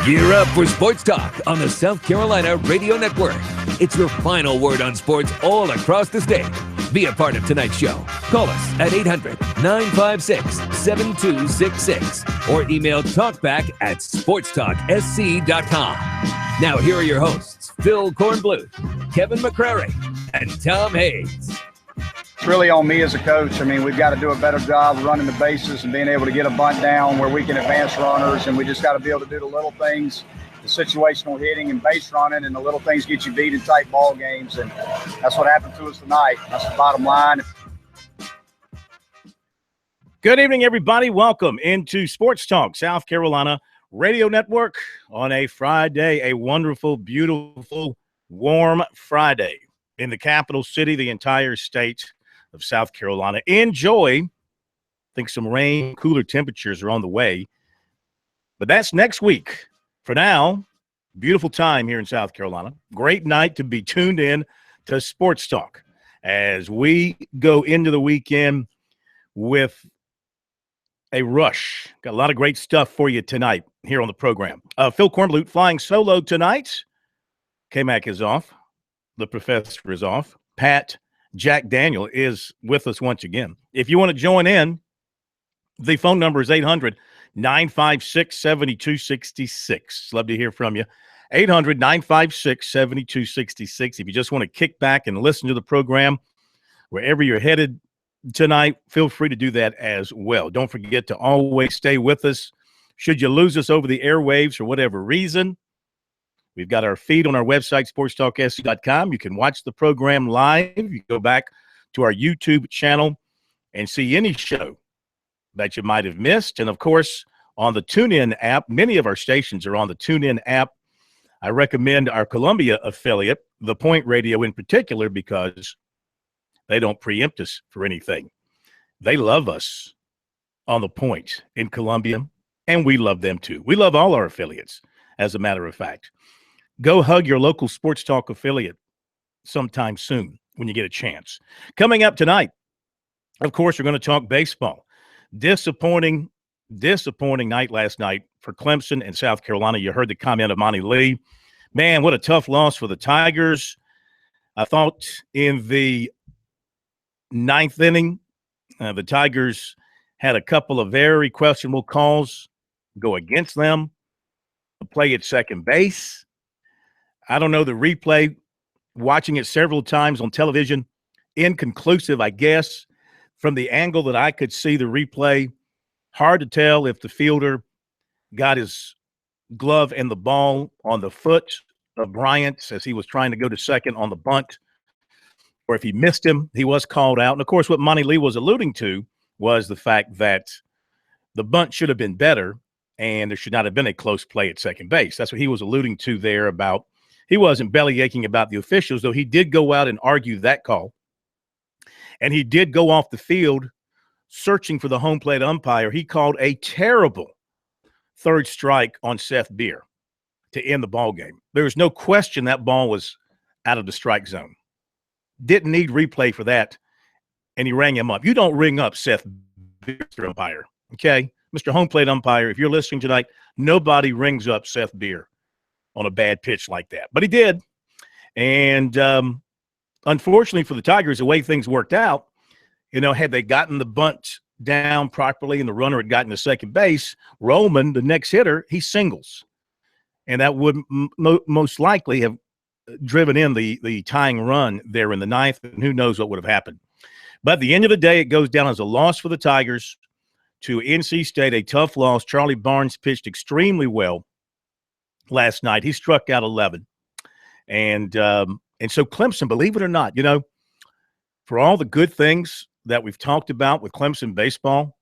Gear up for Sports Talk on the South Carolina Radio Network. It's your final word on sports all across the state. Be a part of tonight's show. Call us at 800-956-7266 or email talkback@sportstalksc.com. Now here are your hosts, Phil Kornbluth, Kevin McCrary, and Tom Hayes. It's really on me as a coach. I mean, we've got to do a better job running the bases and being able to get a bunt down where we can advance runners, and we just got to be able to do the little things, the situational hitting and base running, and the little things get you beat in tight ball games, and that's what happened to us tonight. That's the bottom line. Good evening, everybody. Welcome into Sports Talk, South Carolina Radio Network on a Friday, a wonderful, beautiful, warm Friday in the capital city, the entire state of South Carolina. Enjoy. I think some rain, cooler temperatures are on the way, but that's next week. For now, beautiful time here in South Carolina. Great night to be tuned in to Sports Talk as we go into the weekend with a rush. Got a lot of great stuff for you tonight here on the program. Phil Kornbluth flying solo tonight. K-Mac is off. The professor is off. Jack Daniel is with us once again. If you want to join in, the phone number is 800-956-7266. Love to hear from you. 800-956-7266. If you just want to kick back and listen to the program wherever you're headed tonight, feel free to do that as well. Don't forget to always stay with us. Should you lose us over the airwaves for whatever reason, we've got our feed on our website, SportsTalkSC.com. You can watch the program live. You can go back to our YouTube channel and see any show that you might have missed. And, of course, on the TuneIn app, many of our stations are on the TuneIn app. I recommend our Columbia affiliate, The Point Radio in particular, because they don't preempt us for anything. They love us on The Point in Columbia, and we love them too. We love all our affiliates, as a matter of fact. Go hug your local Sports Talk affiliate sometime soon when you get a chance. Coming up tonight, of course, we're going to talk baseball. Disappointing night last night for Clemson and South Carolina. You heard the comment of Monty Lee. Man, what a tough loss for the Tigers. I thought in the ninth inning, the Tigers had a couple of very questionable calls go against them. A play at second base. I don't know the replay, watching it several times on television, inconclusive, I guess. From the angle that I could see the replay, hard to tell if the fielder got his glove and the ball on the foot of Bryant as he was trying to go to second on the bunt, or if he missed him, he was called out. And, of course, what Monty Lee was alluding to was the fact that the bunt should have been better and there should not have been a close play at second base. That's what he was alluding to there about. He wasn't belly aching about the officials, though he did go out and argue that call. And he did go off the field searching for the home plate umpire. He called a terrible third strike on Seth Beer to end the ball game. There was no question that ball was out of the strike zone. Didn't need replay for that, and he rang him up. You don't ring up Seth Beer, Mr. Umpire, okay? Mr. Home Plate Umpire, if you're listening tonight, nobody rings up Seth Beer on a bad pitch like that. But he did. And unfortunately for the Tigers, the way things worked out, had they gotten the bunt down properly and the runner had gotten to second base, Roman, the next hitter, he singles. And that would most likely have driven in the tying run there in the ninth, and who knows what would have happened. But at the end of the day, it goes down as a loss for the Tigers to NC State, a tough loss. Charlie Barnes pitched extremely well last night. He struck out 11. And so Clemson, believe it or not, for all the good things that we've talked about with Clemson baseball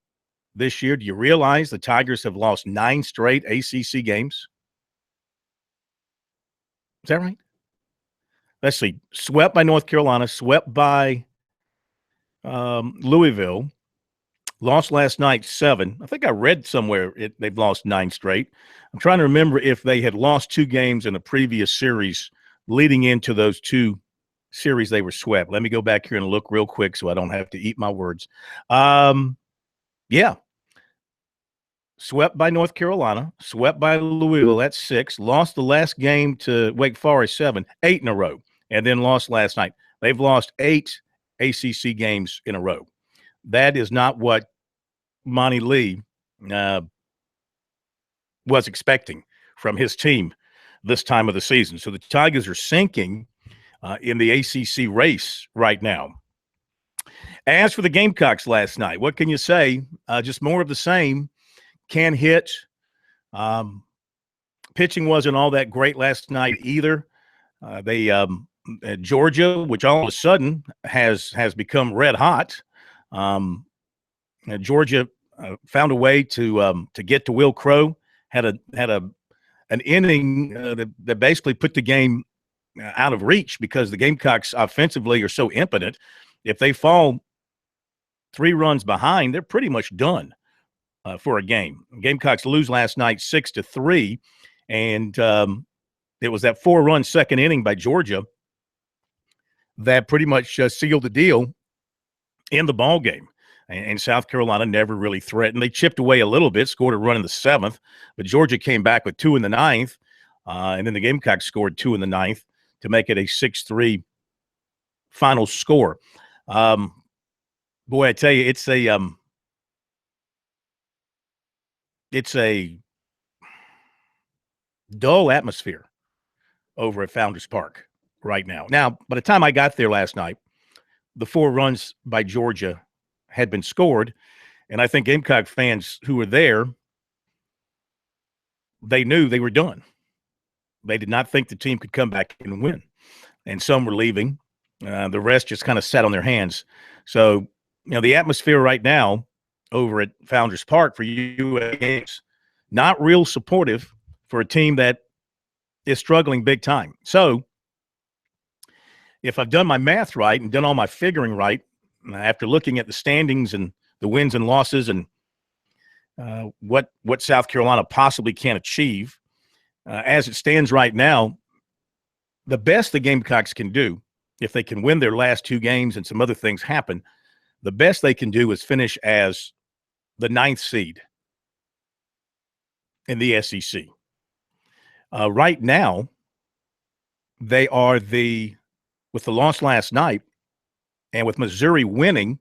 this year, do you realize the Tigers have lost 9 straight ACC games? Is that right? Let's see. Swept by North Carolina, swept by Louisville, lost last night 7. I think I read somewhere they've lost 9 straight. I'm trying to remember if they had lost 2 games in a previous series leading into those 2 series they were swept. Let me go back here and look real quick so I don't have to eat my words. Yeah. swept by North Carolina, swept by Louisville, that's 6, lost the last game to Wake Forest 7, 8 in a row, and then lost last night. They've lost 8 ACC games in a row. That is not what Monty Lee was expecting from his team this time of the season. So the Tigers are sinking in the ACC race right now. As for the Gamecocks last night, what can you say? Just more of the same. Can hit. Pitching wasn't all that great last night either. Georgia, which all of a sudden has become red hot. Georgia found a way to get to Will Crow. Had an inning that basically put the game out of reach because the Gamecocks offensively are so impotent. If they fall 3 runs behind, they're pretty much done for a game. Gamecocks lose last night 6-3, and it was that 4-run second inning by Georgia that pretty much sealed the deal in the ball game. And South Carolina never really threatened. They chipped away a little bit, scored a run in the 7th, but Georgia came back with 2 in the 9th, and then the Gamecocks scored 2 in the 9th to make it a 6-3 final score. Boy, I tell you, it's a dull atmosphere over at Founders Park right now. Now, by the time I got there last night, the 4 runs by Georgia had been scored, and I think Gamecock fans who were there, they knew they were done. They did not think the team could come back and win, and some were leaving. The rest just kind of sat on their hands. So, the atmosphere right now over at Founders Park for UA games, not real supportive for a team that is struggling big time. So, if I've done my math right and done all my figuring right, after looking at the standings and the wins and losses and what South Carolina possibly can achieve, as it stands right now, the best the Gamecocks can do, if they can win their last 2 games and some other things happen, the best they can do is finish as the 9th seed in the SEC. Right now, they are with the loss last night, and with Missouri winning,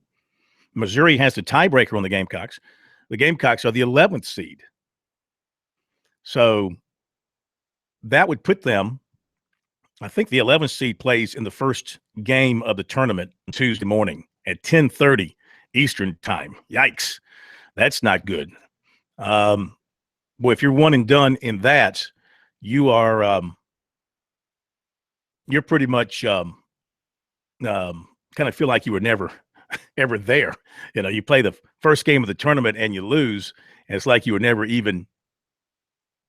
Missouri has the tiebreaker on the Gamecocks. The Gamecocks are the 11th seed. So that would put them, I think the 11th seed plays in the first game of the tournament Tuesday morning at 10:30 Eastern time. Yikes. That's not good. Boy, if you're one and done in that, you are you're pretty much kind of feel like you were never ever there. You play the first game of the tournament and you lose, and it's like you were never even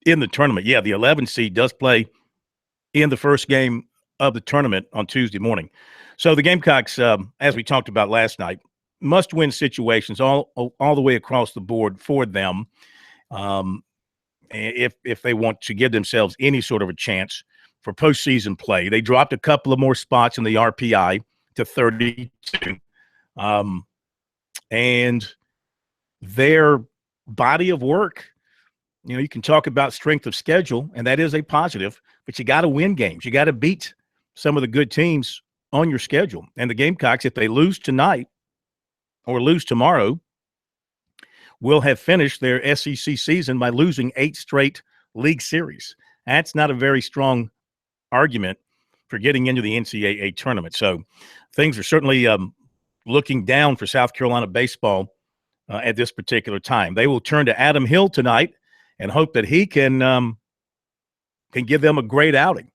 in the tournament. Yeah, the 11th seed does play in the first game of the tournament on Tuesday morning. So the Gamecocks, as we talked about last night, must-win situations all the way across the board for them if they want to give themselves any sort of a chance for postseason play. They dropped a couple of more spots in the RPI to 32. And their body of work, you can talk about strength of schedule, and that is a positive, but you got to win games. You got to beat some of the good teams on your schedule. And the Gamecocks, if they lose tonight or lose tomorrow, will have finished their SEC season by losing 8 straight league series. That's not a very strong argument for getting into the NCAA tournament. So things are certainly looking down for South Carolina baseball at this particular time. They will turn to Adam Hill tonight and hope that he can give them a great outing.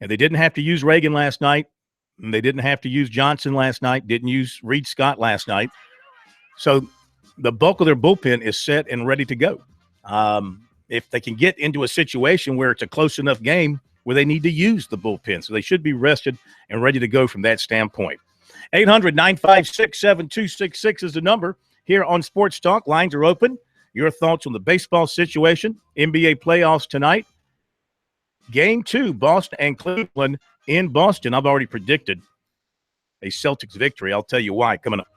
And they didn't have to use Reagan last night. And they didn't have to use Johnson last night. Didn't use Reed Scott last night. So the bulk of their bullpen is set and ready to go. If they can get into a situation where it's a close enough game where they need to use the bullpen. So they should be rested and ready to go from that standpoint. 800-956-7266 is the number here on Sports Talk. Lines are open. Your thoughts on the baseball situation, NBA playoffs tonight. Game 2, Boston and Cleveland in Boston. I've already predicted a Celtics victory. I'll tell you why coming up.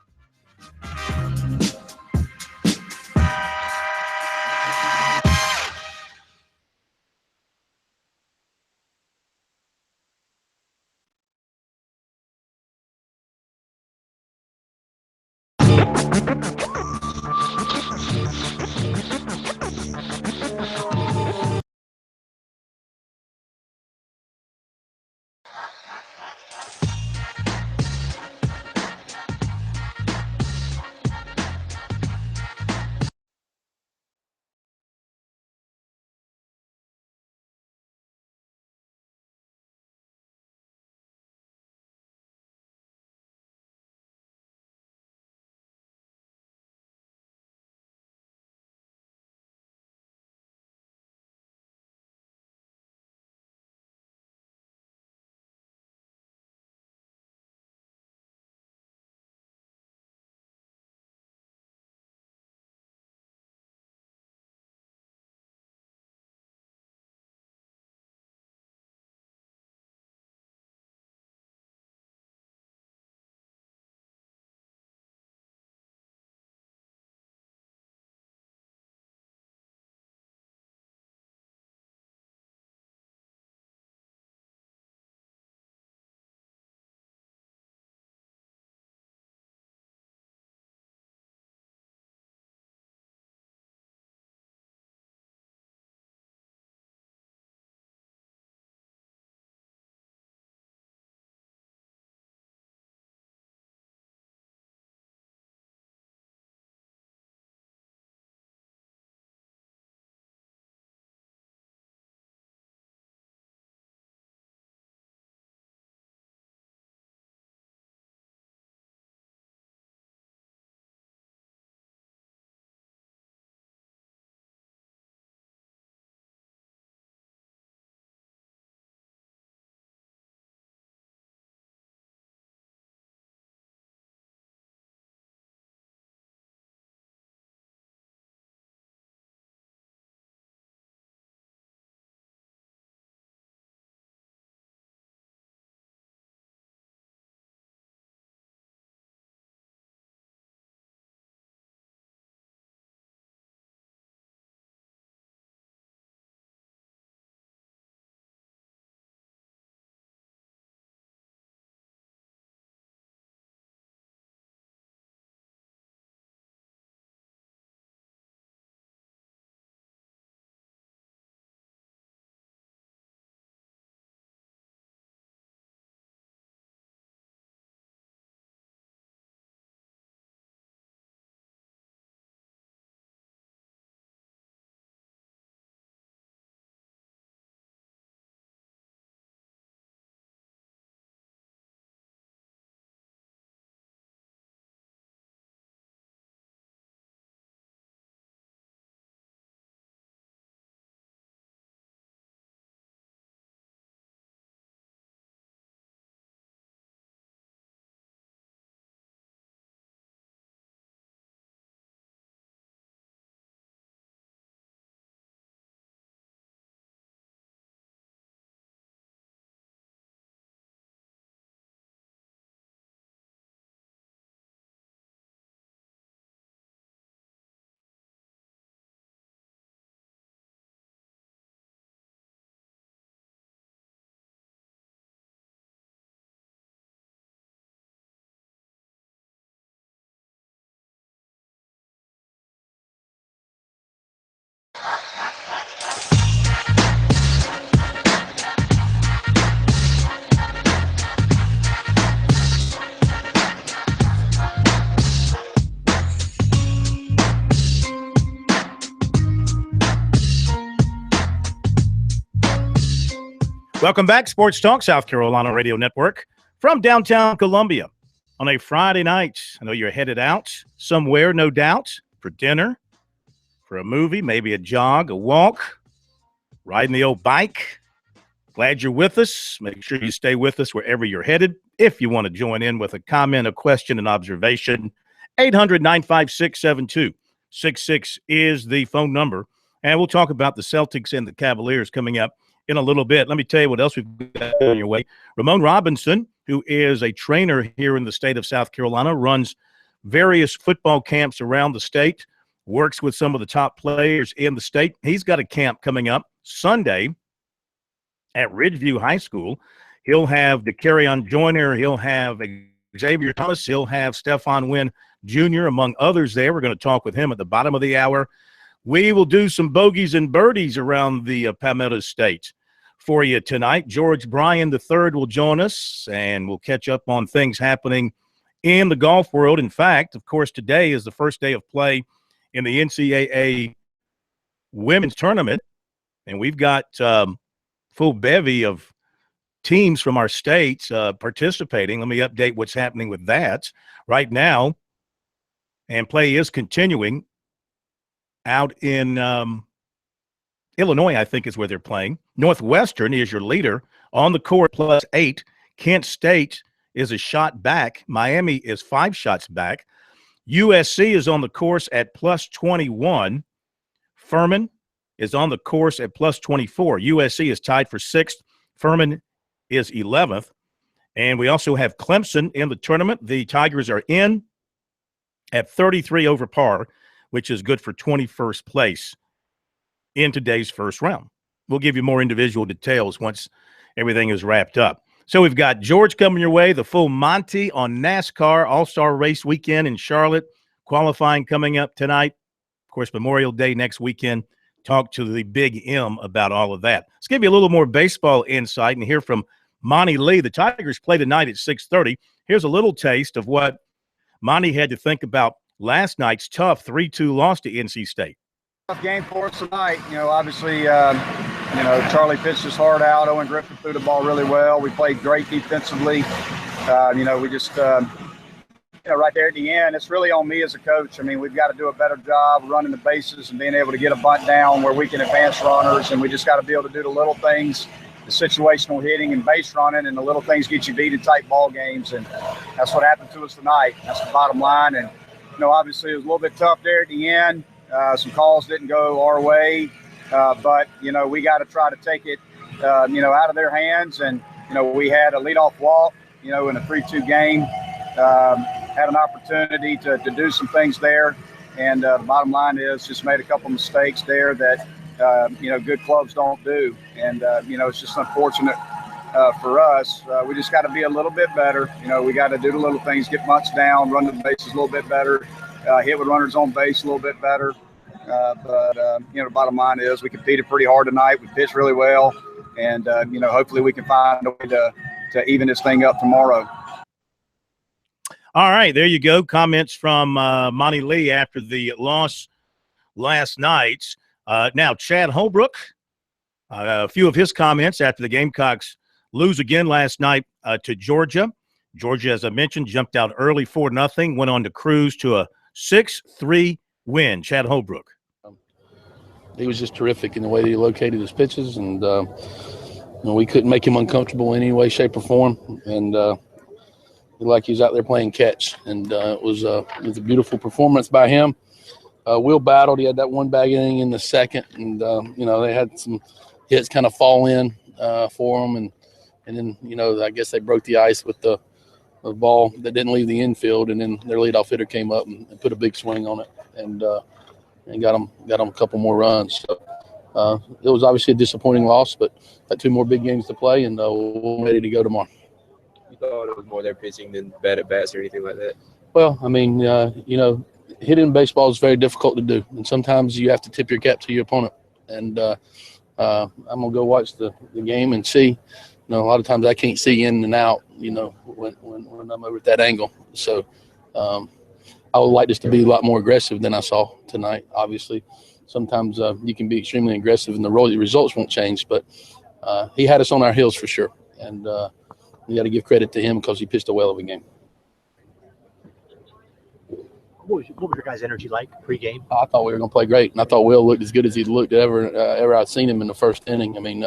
Welcome back, Sports Talk, South Carolina Radio Network, from downtown Columbia on a Friday night. I know you're headed out somewhere, no doubt, for dinner, for a movie, maybe a jog, a walk, riding the old bike. Glad you're with us. Make sure you stay with us wherever you're headed. If you want to join in with a comment, a question, an observation, 800-956-7266 is the phone number. And we'll talk about the Celtics and the Cavaliers coming up in a little bit. Let me tell you what else we've got on your way. Ramon Robinson, who is a trainer here in the state of South Carolina, runs various football camps around the state, works with some of the top players in the state. He's got a camp coming up Sunday at Ridgeview High School. He'll have DeCarrion Joyner. He'll have a Xavier Thomas. He'll have Stephon Wynn Jr., among others there. We're going to talk with him at the bottom of the hour. We will do some bogeys and birdies around the Palmetto State for you tonight. George Bryan III will join us, and we'll catch up on things happening in the golf world. In fact, of course, today is the first day of play in the NCAA women's tournament, and we've got full bevy of teams from our states participating. Let me update what's happening with that right now. And play is continuing out in Illinois, I think is where they're playing. Northwestern is your leader on the court, +8. Kent State is a shot back. Miami is 5 shots back. USC is on the course at +21. Furman is on the course at +24. USC is tied for 6th. Furman is 11th. And we also have Clemson in the tournament. The Tigers are in at 33 over par, which is good for 21st place in today's first round. We'll give you more individual details once everything is wrapped up. So we've got George coming your way, the full Monty on NASCAR All-Star Race Weekend in Charlotte, qualifying coming up tonight. Of course, Memorial Day next weekend. Talk to the Big M about all of that. Let's give you a little more baseball insight and hear from Monty Lee. The Tigers play tonight at 6:30. Here's a little taste of what Monty had to think about last night's tough 3-2 loss to NC State. Tough game for us tonight. Obviously, Charlie pitched his heart out. Owen Griffin threw the ball really well. We played great defensively. We just, right there at the end, it's really on me as a coach. I mean, we've got to do a better job running the bases and being able to get a bunt down where we can advance runners, and we just got to be able to do the little things, the situational hitting and base running, and the little things get you beat in tight ball games, and that's what happened to us tonight. That's the bottom line. And obviously it was a little bit tough there at the end. Some calls didn't go our way, but we got to try to take it out of their hands. And we had a leadoff walk in a 3-2 game. Had an opportunity to do some things there, and the bottom line is just made a couple mistakes there that good clubs don't do. And it's just unfortunate for us. We just got to be a little bit better. We got to do the little things, get bunts down, run the bases a little bit better, hit with runners on base a little bit better. But the bottom line is we competed pretty hard tonight. We pitched really well, and hopefully we can find a way to even this thing up tomorrow. All right, there you go. Comments from Monty Lee after the loss last night. Now, Chad Holbrook, a few of his comments after the Gamecocks lose again last night to Georgia. Georgia, as I mentioned, jumped out early 4-0, went on to cruise to a 6-3 win. Chad Holbrook. He was just terrific in the way that he located his pitches, and we couldn't make him uncomfortable in any way, shape, or form. And like he was out there playing catch, and it was a beautiful performance by him. Will battled. He had that one bag inning in the second, and they had some hits kind of fall in for him, and then I guess they broke the ice with the ball that didn't leave the infield, and then their leadoff hitter came up and put a big swing on it, and got them a couple more runs. So it was obviously a disappointing loss, but got 2 more big games to play, and we're ready to go tomorrow. You thought it was more their pitching than bad at bats or anything like that? Well, I mean, hitting baseball is very difficult to do, and sometimes you have to tip your cap to your opponent. And I'm gonna go watch the game and see. A lot of times I can't see in and out. When I'm over at that angle. So I would like this to be a lot more aggressive than I saw tonight. Obviously, sometimes you can be extremely aggressive and the results won't change. But he had us on our heels for sure, and you got to give credit to him because he pitched a whale of a game. What was your guys' energy like pregame? I thought we were going to play great, and I thought Will looked as good as he'd looked ever I'd seen him in the first inning. I mean,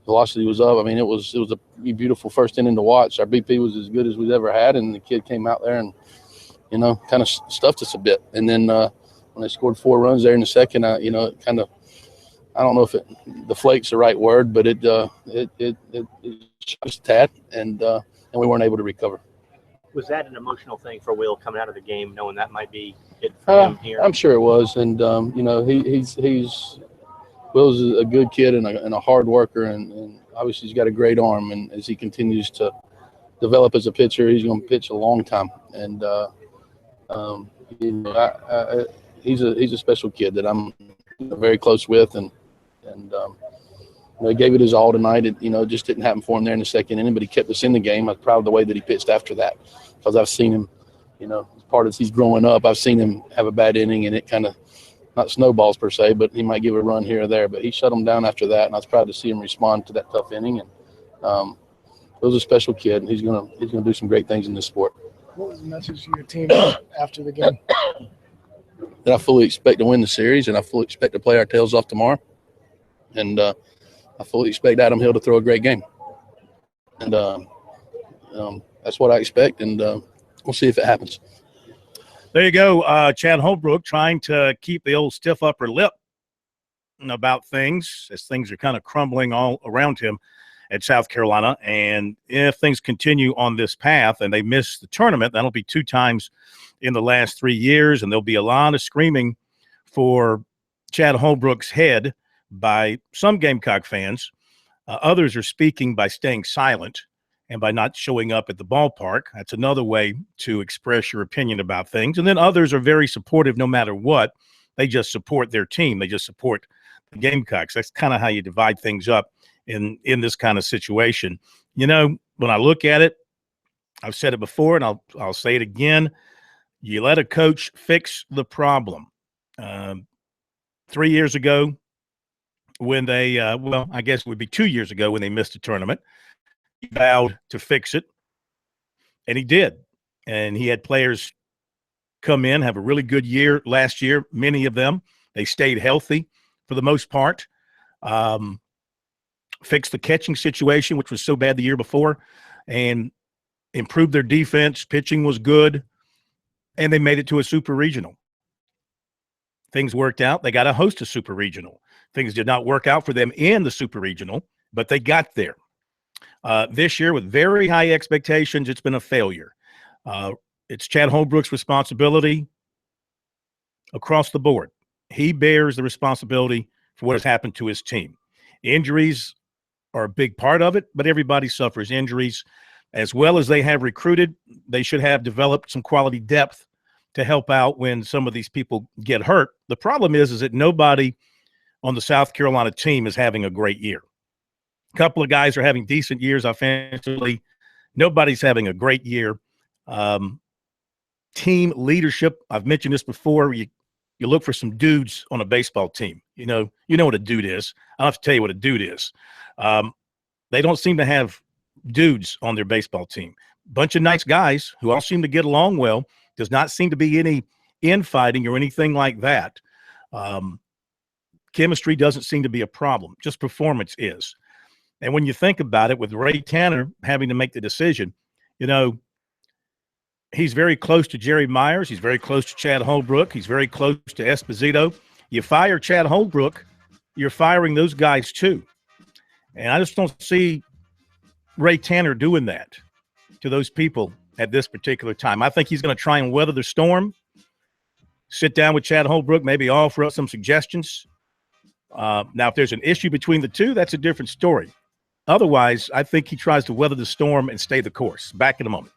velocity was up. I mean, it was a beautiful first inning to watch. Our BP was as good as we've ever had, and the kid came out there and kind of stuffed us a bit. And then when they scored 4 runs there in the second, it kind of, I don't know if the flake's the right word, but it shot us a tad, and we weren't able to recover. Was that an emotional thing for Will coming out of the game, knowing that might be it for him here? I'm sure it was, and Will's a good kid and a hard worker, and obviously he's got a great arm. And as he continues to develop as a pitcher. He's going to pitch a long time, and he's a special kid that I'm very close with, and he gave it his all tonight. It just didn't happen for him there in the second inning, but he kept us in the game. I was proud of the way that he pitched after that, because I've seen him, as part of he's growing up, I've seen him have a bad inning, and it kind of not snowballs per se, but he might give a run here or there. But he shut him down after that, and I was proud to see him respond to that tough inning. And he was a special kid, and he's gonna do some great things in this sport. What was the message to your team after the game? That I fully expect to win the series, and I fully expect to play our tails off tomorrow. And I fully expect Adam Hill to throw a great game. And that's what I expect, and we'll see if it happens. There you go. Chad Holbrook trying to keep the old stiff upper lip about things as things are kind of crumbling all around him at South Carolina. And if things continue on this path and they miss the tournament, that'll be 2 times in the last 3 years, and there'll be a lot of screaming for Chad Holbrook's head by some Gamecock fans. Others are speaking by staying silent and by not showing up at the ballpark. That's another way to express your opinion about things. And then others are very supportive no matter what. They just support their team. They just support the Gamecocks. That's kind of how you divide things up in this kind of situation. When I look at it, I've said it before, and I'll say it again. You let a coach fix the problem. 3 years ago, when they I guess it would be 2 years ago when they missed a tournament, he vowed to fix it, and he did. And he had players come in, have a really good year last year, many of them. They stayed healthy for the most part. Fixed the catching situation, which was so bad the year before, and improved their defense. Pitching was good, and they made it to a super regional. Things worked out. They got to host a super regional. Things did not work out for them in the super regional, but they got there. This year, with very high expectations, it's been a failure. It's Chad Holbrook's responsibility across the board. He bears the responsibility for what has happened to his team. Injuries are a big part of it, but everybody suffers injuries. As well as they have recruited, they should have developed some quality depth to help out when some of these people get hurt. The problem is that nobody on the South Carolina team is having a great year. A couple of guys are having decent years offensively. Nobody's having a great year. Team leadership, I've mentioned this before. You look for some dudes on a baseball team. You know what a dude is. I don't have to tell you what a dude is. They don't seem to have dudes on their baseball team. Bunch of nice guys who all seem to get along well. Does not seem to be any infighting or anything like that. Chemistry doesn't seem to be a problem. Just performance is. And when you think about it, with Ray Tanner having to make the decision, he's very close to Jerry Myers. He's very close to Chad Holbrook. He's very close to Esposito. You fire Chad Holbrook, you're firing those guys too. And I just don't see Ray Tanner doing that to those people at this particular time. I think he's going to try and weather the storm, sit down with Chad Holbrook, maybe offer up some suggestions. Now, if there's an issue between the two, that's a different story. Otherwise, I think he tries to weather the storm and stay the course. Back in a moment.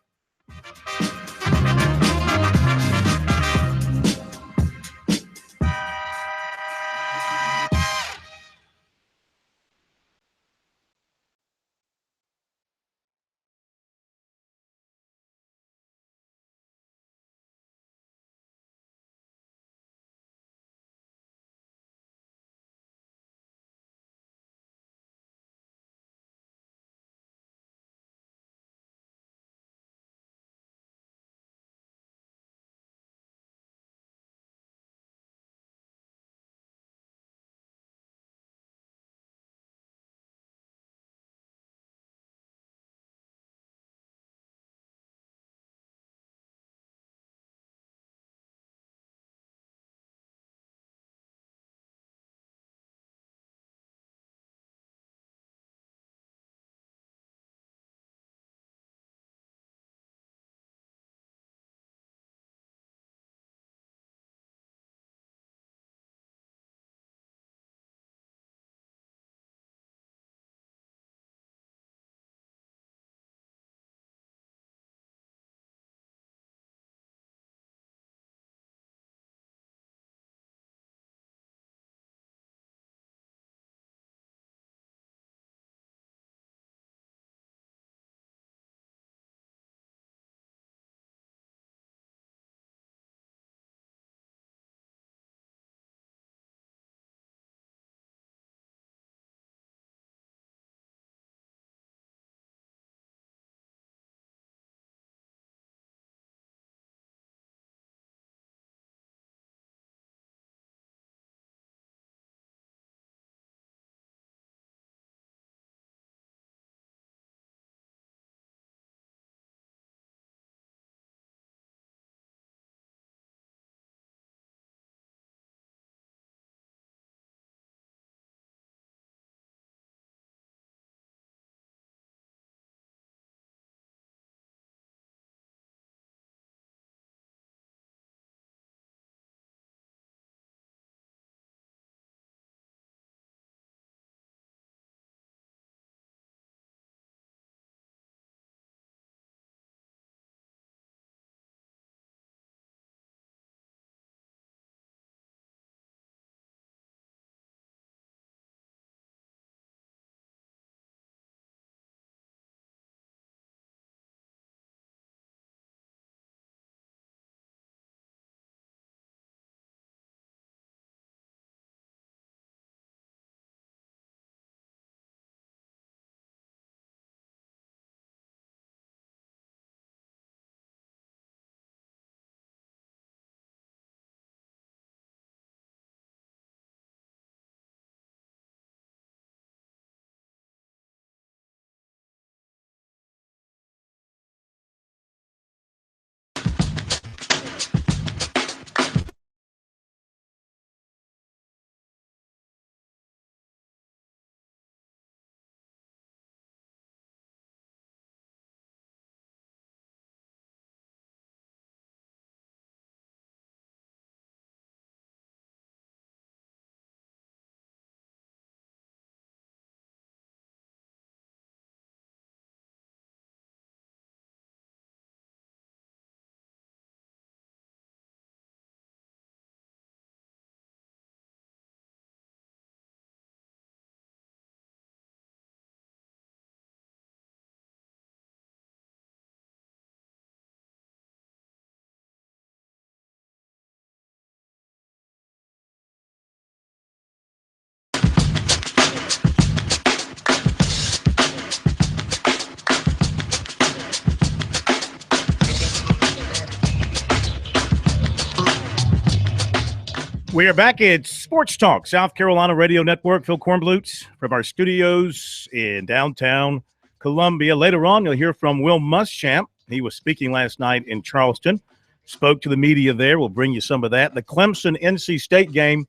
We are back at Sports Talk, South Carolina Radio Network. Phil Kornblut from our studios in downtown Columbia. Later on, you'll hear from Will Muschamp. He was speaking last night in Charleston, spoke to the media there. We'll bring you some of that. The Clemson-NC State game,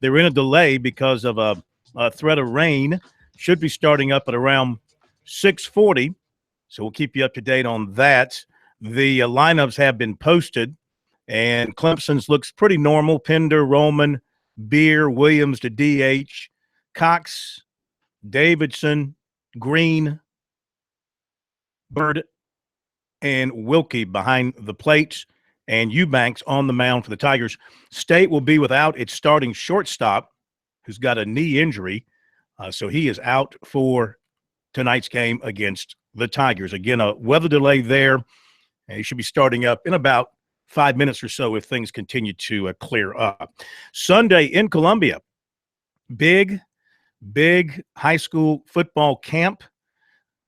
they're in a delay because of a threat of rain. Should be starting up at around 6:40, so we'll keep you up to date on that. The lineups have been posted. And Clemson's looks pretty normal. Pender, Roman, Beer, Williams to DH, Cox, Davidson, Green, Bird, and Wilkie behind the plates, and Eubanks on the mound for the Tigers. State will be without its starting shortstop, who's got a knee injury, so he is out for tonight's game against the Tigers. Again, a weather delay there, and he should be starting up in about 5 minutes or so if things continue to clear up. Sunday in Columbia, big high school football camp.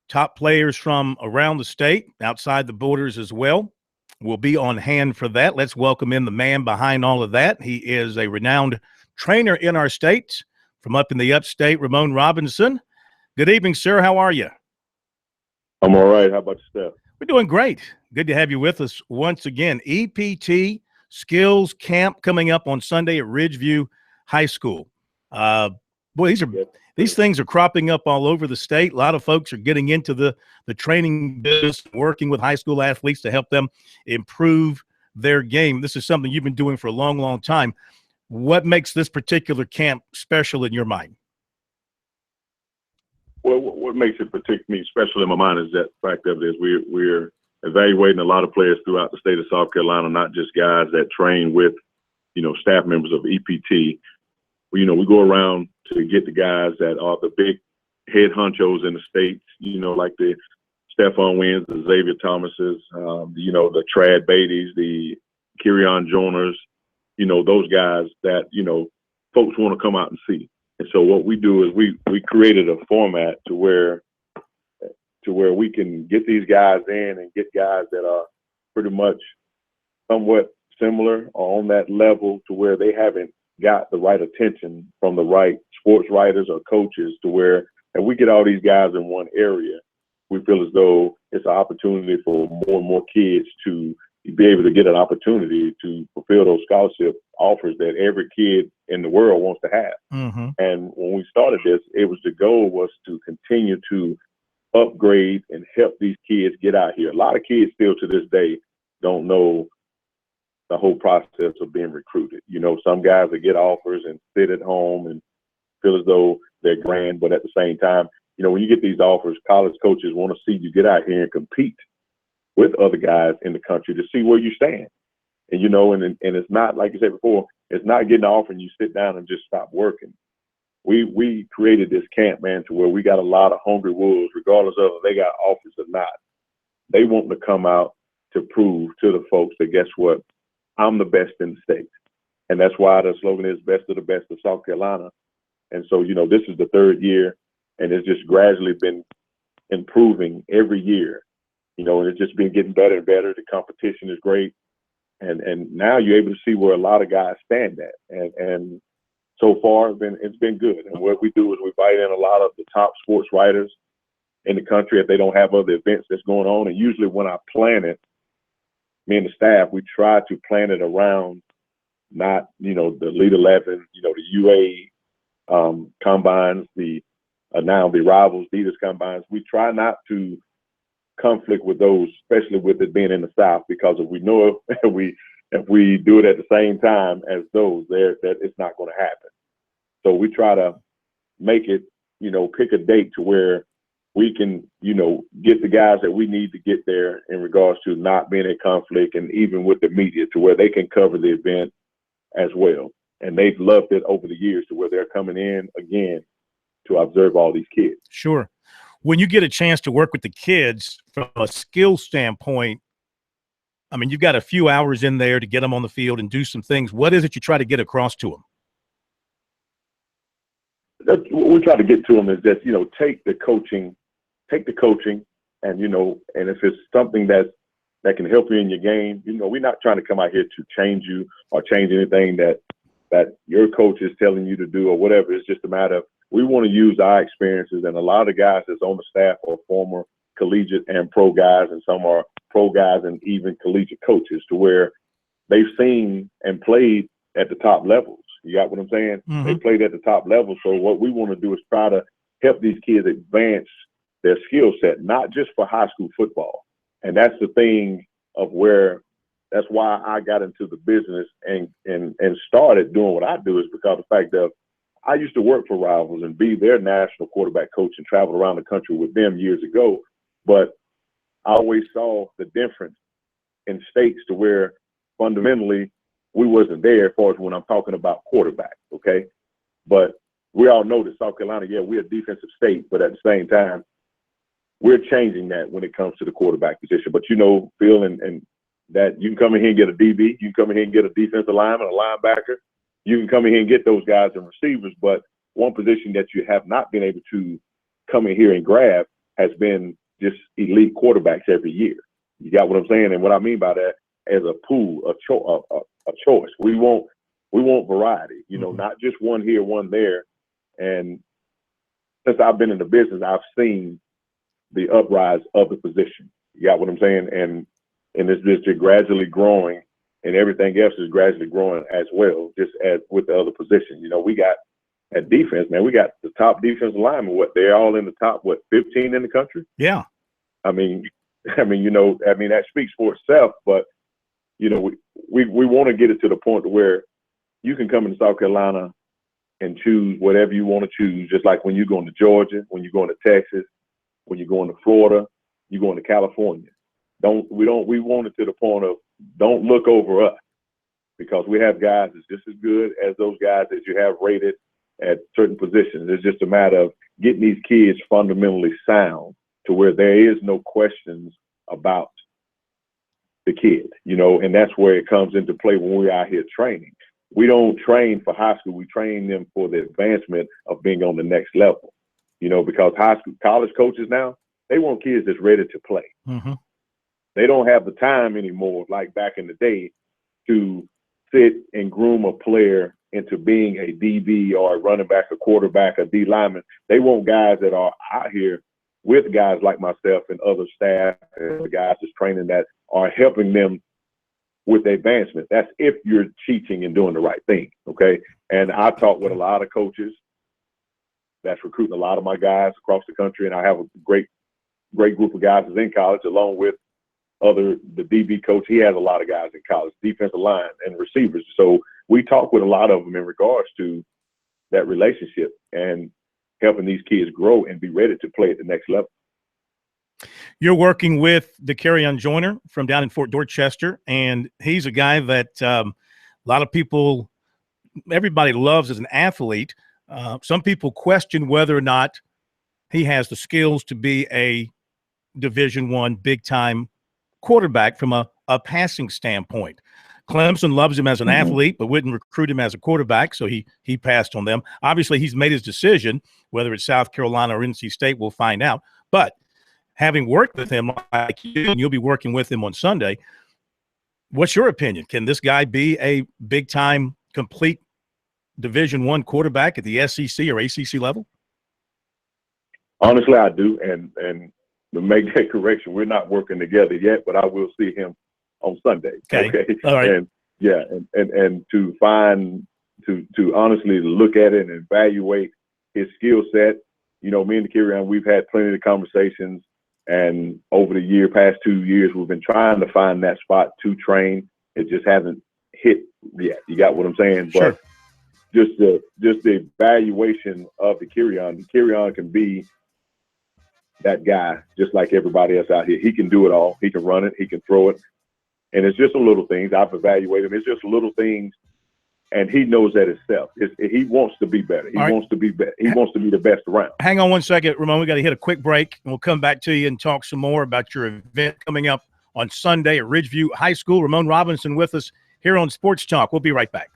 Top players from around the state, outside the borders as well, will be on hand for that. Let's welcome in the man behind all of that. He is a renowned trainer in our state from up in the upstate, Ramon Robinson. Good evening, sir. How are you? I'm all right. How about yourself? We're doing great. Good to have you with us once again. EPT Skills Camp coming up on Sunday at Ridgeview High School. Boy, these things are cropping up all over the state. A lot of folks are getting into the training business, working with high school athletes to help them improve their game. This is something you've been doing for a long, long time. What makes this particular camp special in your mind? Well, what makes it particularly special in my mind is that fact of it is we're evaluating a lot of players throughout the state of South Carolina, not just guys that train with, staff members of EPT. We go around to get the guys that are the big head honchos in the states, like the Stephon Wins, the Xavier Thomases, the Trad Beatties, the Kirion Joiners, those guys that, folks want to come out and see. And so what we do is we created a format to where we can get these guys in and get guys that are pretty much somewhat similar or on that level to where they haven't got the right attention from the right sports writers or coaches to where, and we get all these guys in one area, we feel as though it's an opportunity for more and more kids to be able to get an opportunity to fulfill those scholarship offers that every kid in the world wants to have. Mm-hmm. And when we started this, the goal was to continue to upgrade and help these kids get out here. A lot of kids still to this day don't know the whole process of being recruited. Some guys that get offers and sit at home and feel as though they're grand, but at the same time, when you get these offers, college coaches want to see you get out here and compete with other guys in the country to see where you stand. And, and it's not, like you said before, it's not getting an offer and you sit down and just stop working. We created this camp, man, to where we got a lot of hungry wolves, regardless of if they got offers or not. They want to come out to prove to the folks that, guess what, I'm the best in the state. And that's why the slogan is best of the best of South Carolina. And so, this is the third year, and it's just gradually been improving every year, and it's just been getting better and better. The competition is great. And now you're able to see where a lot of guys stand at. And so far, it's been good. And what we do is we invite in a lot of the top sports writers in the country if they don't have other events that's going on. And usually when I plan it, me and the staff, we try to plan it around not, the Elite 11, the UA combines, now the Rivals, Adidas combines. We try not to conflict with those, especially with it being in the South, because if we know if we do it at the same time as those, that it's not going to happen. So we try to make it, pick a date to where we can, get the guys that we need to get there in regards to not being in conflict, and even with the media to where they can cover the event as well. And they've loved it over the years to where they're coming in again to observe all these kids. Sure. When you get a chance to work with the kids from a skill standpoint, I mean, you've got a few hours in there to get them on the field and do some things. What is it you try to get across to them? That's what we try to get to them is that, take the coaching and, and if it's something that can help you in your game, we're not trying to come out here to change you or change anything that that your coach is telling you to do or whatever. It's just a matter of we want to use our experiences, and a lot of the guys that's on the staff are former collegiate and pro guys, and some are pro guys and even collegiate coaches, to where they've seen and played at the top levels. You got what I'm saying? Mm-hmm. They played at the top level. So what we want to do is try to help these kids advance their skill set, not just for high school football. And that's the thing of where that's why I got into the business and started doing what I do, is because of the fact that I used to work for Rivals and be their national quarterback coach and travel around the country with them years ago. But I always saw the difference in states to where fundamentally we wasn't there as far as when I'm talking about quarterback, okay? But we all know that South Carolina, yeah, we're a defensive state, but at the same time, we're changing that when it comes to the quarterback position. But you know, Phil, and that you can come in here and get a DB, you can come in here and get a defensive lineman, a linebacker, you can come in here and get those guys and receivers, but one position that you have not been able to come in here and grab has been just elite quarterbacks every year. You got what I'm saying? And what I mean by that, as a pool, a choice. We want variety, you know, not just one here, one there. And since I've been in the business, I've seen the uprise of the position. You got what I'm saying? And it's just gradually growing, and everything else is gradually growing as well, just as with the other positions. You know, we got at defense, man, we got the top defensive linemen. They're all in the top, 15 in the country? Yeah. I mean, you know, that speaks for itself, but you know, we want to get it to the point where you can come into South Carolina and choose whatever you want to choose, just like when you're going to Georgia, when you're going to Texas, when you're going to Florida, you're going to California. We want it to the point of don't look over us, because we have guys that's just as good as those guys that you have rated at certain positions. It's just a matter of getting these kids fundamentally sound to where there is no questions about the kid, you know, and that's where it comes into play when we're out here training. We don't train for high school. We train them for the advancement of being on the next level, you know, because college coaches now, they want kids that's ready to play. Mm-hmm. They don't have the time anymore, like back in the day, to sit and groom a player into being a DB or a running back, a quarterback, a D lineman. They want guys that are out here with guys like myself and other staff and the guys that's training that are helping them with advancement. That's if you're teaching and doing the right thing, okay? And I talk with a lot of coaches that's recruiting a lot of my guys across the country, and I have a great group of guys that's in college, along with the DB coach. He has a lot of guys in college, defensive line and receivers. So we talk with a lot of them in regards to that relationship and helping these kids grow and be ready to play at the next level. You're working with DeCarrion Joyner from down in Fort Dorchester, and he's a guy that a lot of people, everybody loves as an athlete. Some people question whether or not he has the skills to be a Division I big-time quarterback from a passing standpoint. Clemson loves him as an athlete, but wouldn't recruit him as a quarterback, so he passed on them. Obviously, he's made his decision. Whether it's South Carolina or NC State, we'll find out. But having worked with him like you, and you'll be working with him on Sunday, what's your opinion? Can this guy be a big-time, complete Division I quarterback at the SEC or ACC level? Honestly, I do, and to make that correction, we're not working together yet, but I will see him on Sunday. Okay. All right. And yeah, and to honestly look at it and evaluate his skill set. You know, me and DeCarrion, we've had plenty of conversations, and over the past 2 years, we've been trying to find that spot to train. It just hasn't hit yet. You got what I'm saying? Sure. But just the evaluation of DeCarrion can be that guy, just like everybody else out here. He can do it all. He can run it. He can throw it. And it's just the little things. I've evaluated him. It's just little things, and he knows that himself. He wants to be better. He wants to be better. He wants to be the best around. Hang on one second, Ramon. We got to hit a quick break, and we'll come back to you and talk some more about your event coming up on Sunday at Ridgeview High School. Ramon Robinson with us here on Sports Talk. We'll be right back.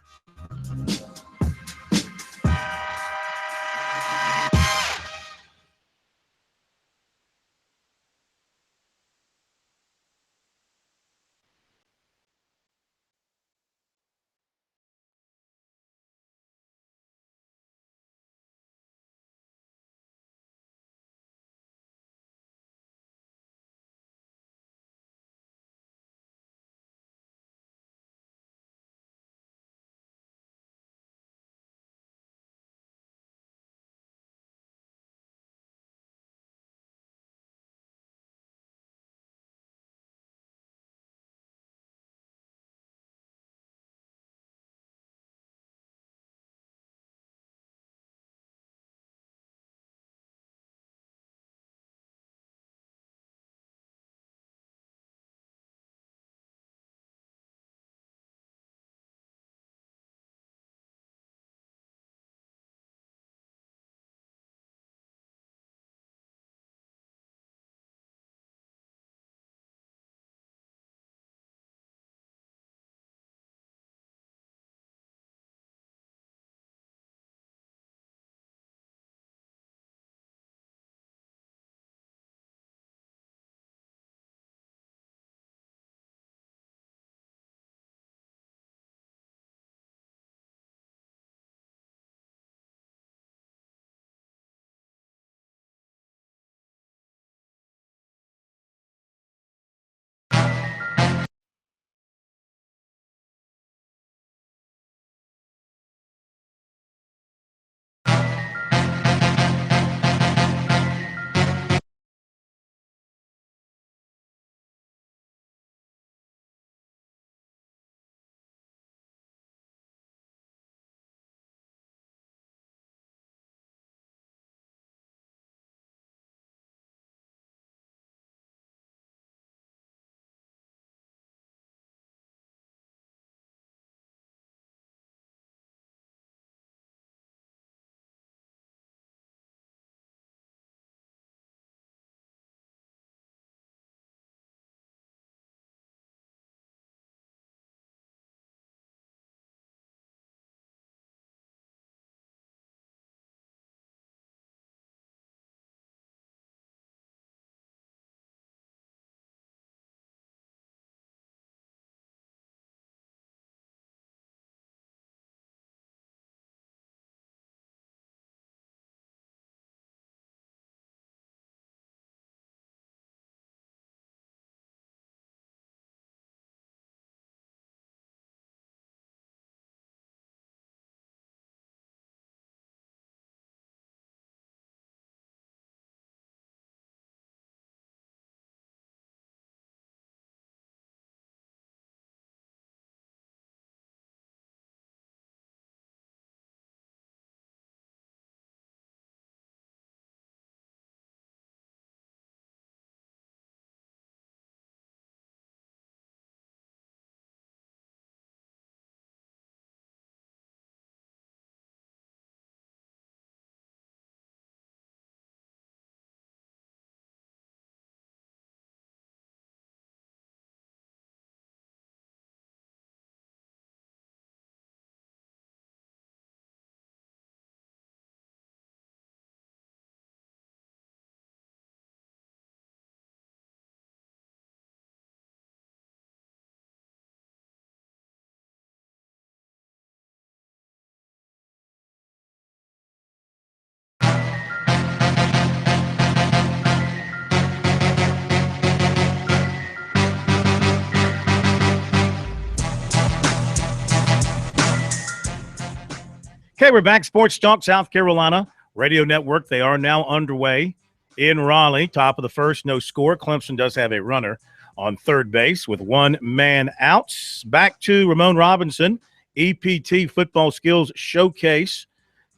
Okay, we're back. Sports Talk South Carolina Radio Network. They are now underway in Raleigh. Top of the first, no score. Clemson does have a runner on third base with one man out. Back to Ramon Robinson, EPT Football Skills Showcase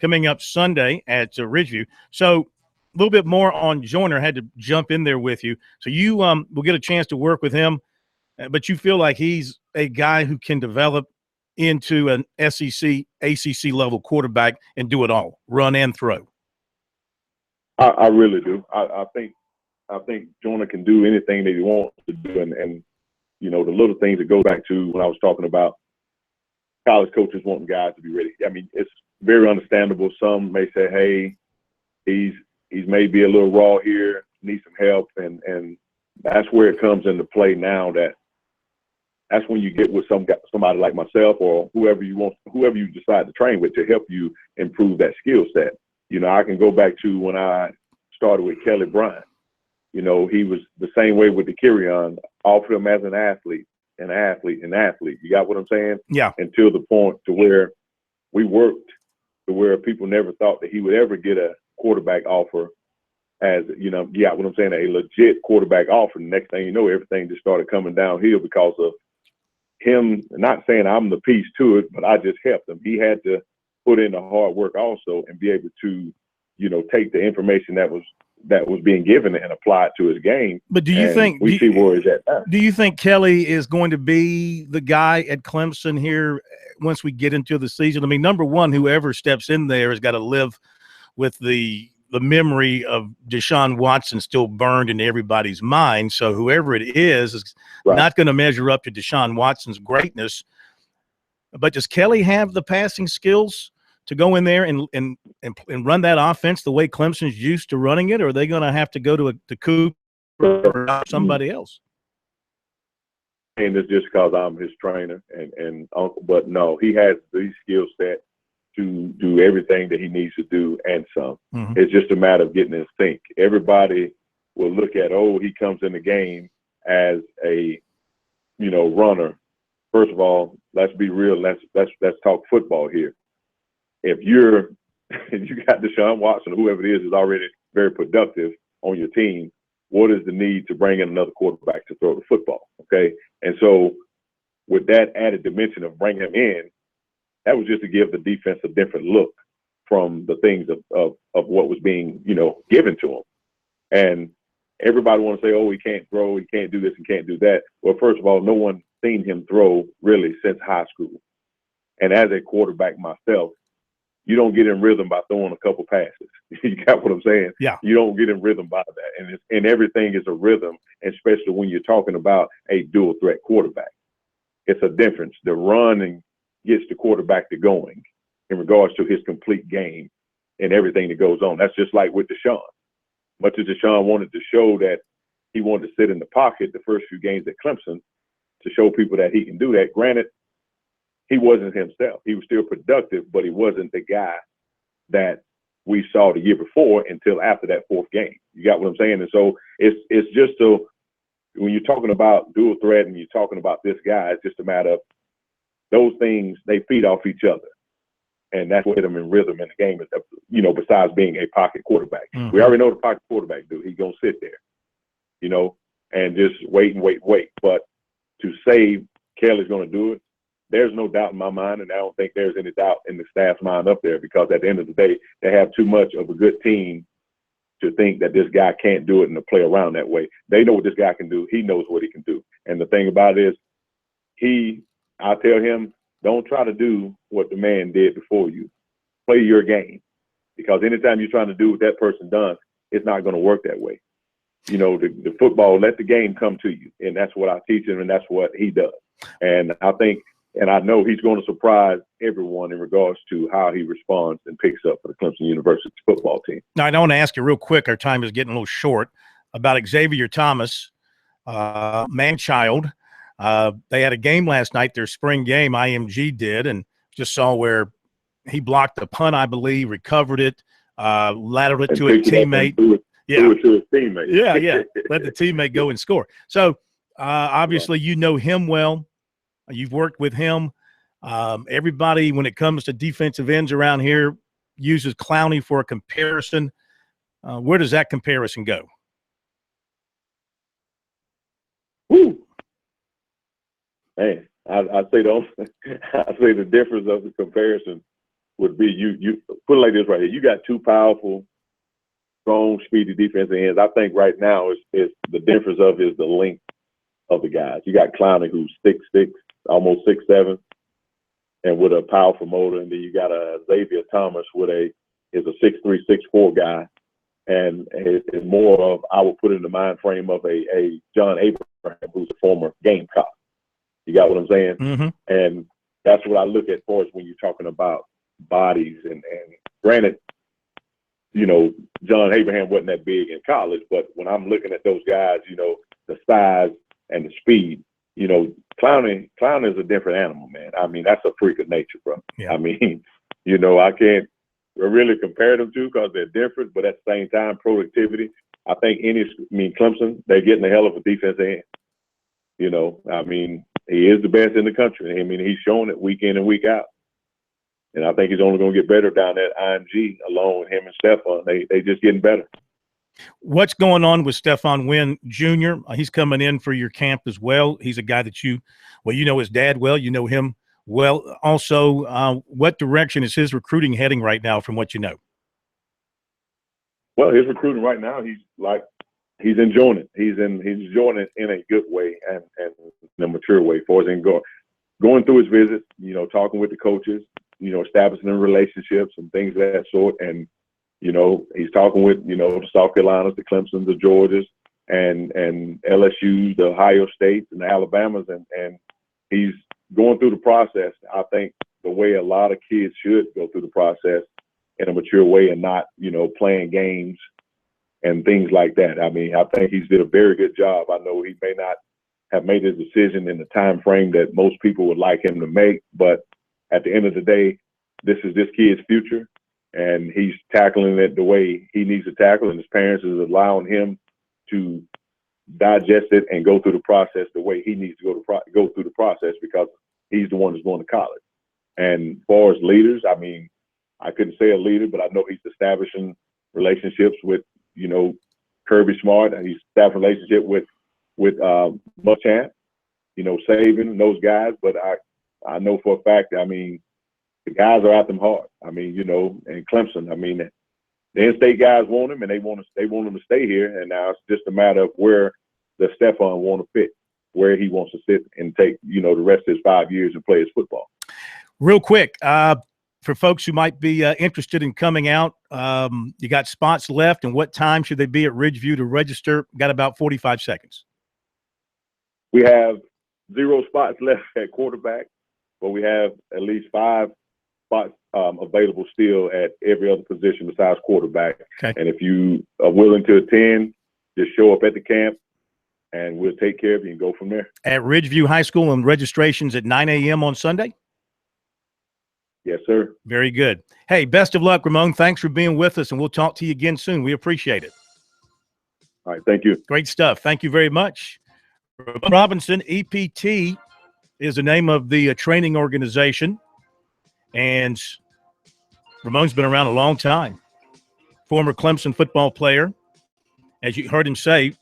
coming up Sunday at Ridgeview. So a little bit more on Joyner. Had to jump in there with you. So you will get a chance to work with him, but you feel like he's a guy who can develop into an SEC, ACC level quarterback and do it all, run and throw. I really do. I think Joyner can do anything that he wants to do, and you know, the little things that go back to when I was talking about college coaches wanting guys to be ready. I mean, it's very understandable. Some may say, "Hey, he's maybe a little raw here, needs some help," and that's where it comes into play now. That's when you get with somebody like myself or whoever you decide to train with to help you improve that skill set. You know, I can go back to when I started with Kelly Bryant. You know, he was the same way with the Kyrion, offered him as an athlete. You got what I'm saying? Yeah. Until the point to where we worked to where people never thought that he would ever get a quarterback offer as, you know, you got what I'm saying, a legit quarterback offer. The next thing you know, everything just started coming downhill because of him, not saying I'm the piece to it, but I just helped him. He had to put in the hard work also and be able to, you know, take the information that was being given and apply it to his game. But do you think we see where he's at now? Do you think Kelly is going to be the guy at Clemson here once we get into the season? I mean, number one, whoever steps in there has got to live with the memory of Deshaun Watson still burned in everybody's mind. So whoever it is right. Not going to measure up to Deshaun Watson's greatness. But does Kelly have the passing skills to go in there and run that offense the way Clemson's used to running it, or are they going to have to go to Cooper or somebody else? And it's just because I'm his trainer, but no, he has these skill set to do everything that he needs to do and some. Mm-hmm. It's just a matter of getting in sync. Everybody will look at, he comes in the game as a, you know, runner. First of all, let's be real. Let's talk football here. If you got Deshaun Watson, whoever it is already very productive on your team, what is the need to bring in another quarterback to throw the football? Okay. And so with that added dimension of bringing him in, that was just to give the defense a different look from the things of what was being, you know, given to him. And everybody want to say, he can't throw, he can't do this and can't do that. Well, first of all, no one's seen him throw really since high school. And as a quarterback myself, you don't get in rhythm by throwing a couple passes. You got what I'm saying? Yeah. You don't get in rhythm by that. And everything is a rhythm, especially when you're talking about a dual threat quarterback. It's a difference. The running gets the quarterback to going in regards to his complete game and everything that goes on. That's just like with Deshaun. Much as Deshaun wanted to show that he wanted to sit in the pocket the first few games at Clemson to show people that he can do that. Granted, he wasn't himself. He was still productive, but he wasn't the guy that we saw the year before until after that fourth game. You got what I'm saying? And so it's just so when you're talking about dual threat and you're talking about this guy, it's just a matter of those things, they feed off each other. And that's what him in rhythm in the game is, you know, besides being a pocket quarterback. Mm-hmm. We already know the pocket quarterback, dude. He's going to sit there, you know, and just wait. But to say Kelly's going to do it, there's no doubt in my mind, and I don't think there's any doubt in the staff's mind up there, because at the end of the day, they have too much of a good team to think that this guy can't do it and to play around that way. They know what this guy can do. He knows what he can do. And the thing about it is, I tell him, don't try to do what the man did before you. Play your game. Because anytime you're trying to do what that person done, it's not going to work that way. You know, the football, let the game come to you. And that's what I teach him, and that's what he does. And I think, and I know he's going to surprise everyone in regards to how he responds and picks up for the Clemson University football team. Now, I want to ask you real quick, our time is getting a little short, about Xavier Thomas, man-child. They had a game last night, their spring game, IMG did, and just saw where he blocked a punt, I believe, recovered it, lateraled it to a teammate. Threw it to his teammate. Yeah. Let the teammate go and score. So, obviously, you know him well. You've worked with him. Everybody, when it comes to defensive ends around here, uses Clowney for a comparison. Where does that comparison go? Woo. Man, I say I say the difference of the comparison would be you put it like this right here. You got two powerful, strong, speedy defensive ends. I think right now is the difference is the length of the guys. You got Clowney who's 6'6", almost 6'7", and with a powerful motor, and then you got a Xavier Thomas is a 6'3", 6'4" guy, and is more of, I would put in the mind frame of a John Abraham who's a former Gamecock. You got what I'm saying? Mm-hmm. And that's what I look at for us when you're talking about bodies. And granted, John Abraham wasn't that big in college, but when I'm looking at those guys, the size and the speed, Clowney is a different animal, man. I mean, that's a freak of nature, bro. Yeah. I mean, I can't really compare them to because they're different, but at the same time, productivity. I think Clemson, they're getting a hell of a defense end. I mean, he is the best in the country. I mean, he's shown it week in and week out. And I think he's only going to get better down at IMG along with him and Stephon. They just getting better. What's going on with Stephon Wynn Jr.? He's coming in for your camp as well. He's a guy that you know his dad well. You know him well. Also, what direction is his recruiting heading right now from what you know? Well, his recruiting right now, he's enjoying it. He's enjoying it in a good way and in a mature way for us. And going through his visits, talking with the coaches, establishing relationships and things of that sort. And, he's talking with, the South Carolinas, the Clemsons, the Georgias, and LSU, the Ohio States, and the Alabamas. And he's going through the process, I think, the way a lot of kids should go through the process in a mature way and not, playing games and things like that. I mean, I think he's did a very good job. I know he may not have made his decision in the time frame that most people would like him to make, but at the end of the day, this is this kid's future, and he's tackling it the way he needs to tackle, and his parents is allowing him to digest it and go through the process the way he needs to go through the process because he's the one that's going to college. And as far as leaders, I mean, I couldn't say a leader, but I know he's establishing relationships with, Kirby Smart, and he's established a relationship with Muschamp, Saban, those guys. But I know for a fact, I mean, the guys are at them hard. I mean, and Clemson, I mean, the in-state guys want him, and they want him to stay here. And now it's just a matter of where the Stephon want to fit, where he wants to sit and take, the rest of his 5 years and play his football. Real quick, for folks who might be interested in coming out, you got spots left, and what time should they be at Ridgeview to register? Got about 45 seconds. We have 0 spots left at quarterback, but we have at least 5 spots available still at every other position besides quarterback. Okay. And if you are willing to attend, just show up at the camp, and we'll take care of you and go from there. At Ridgeview High School, and registration's at 9 a.m. on Sunday? Yes, sir. Very good. Hey, best of luck, Ramon. Thanks for being with us, and we'll talk to you again soon. We appreciate it. All right, thank you. Great stuff. Thank you very much. Ramon Robinson, EPT is the name of the training organization, and Ramon's been around a long time. Former Clemson football player, as you heard him say,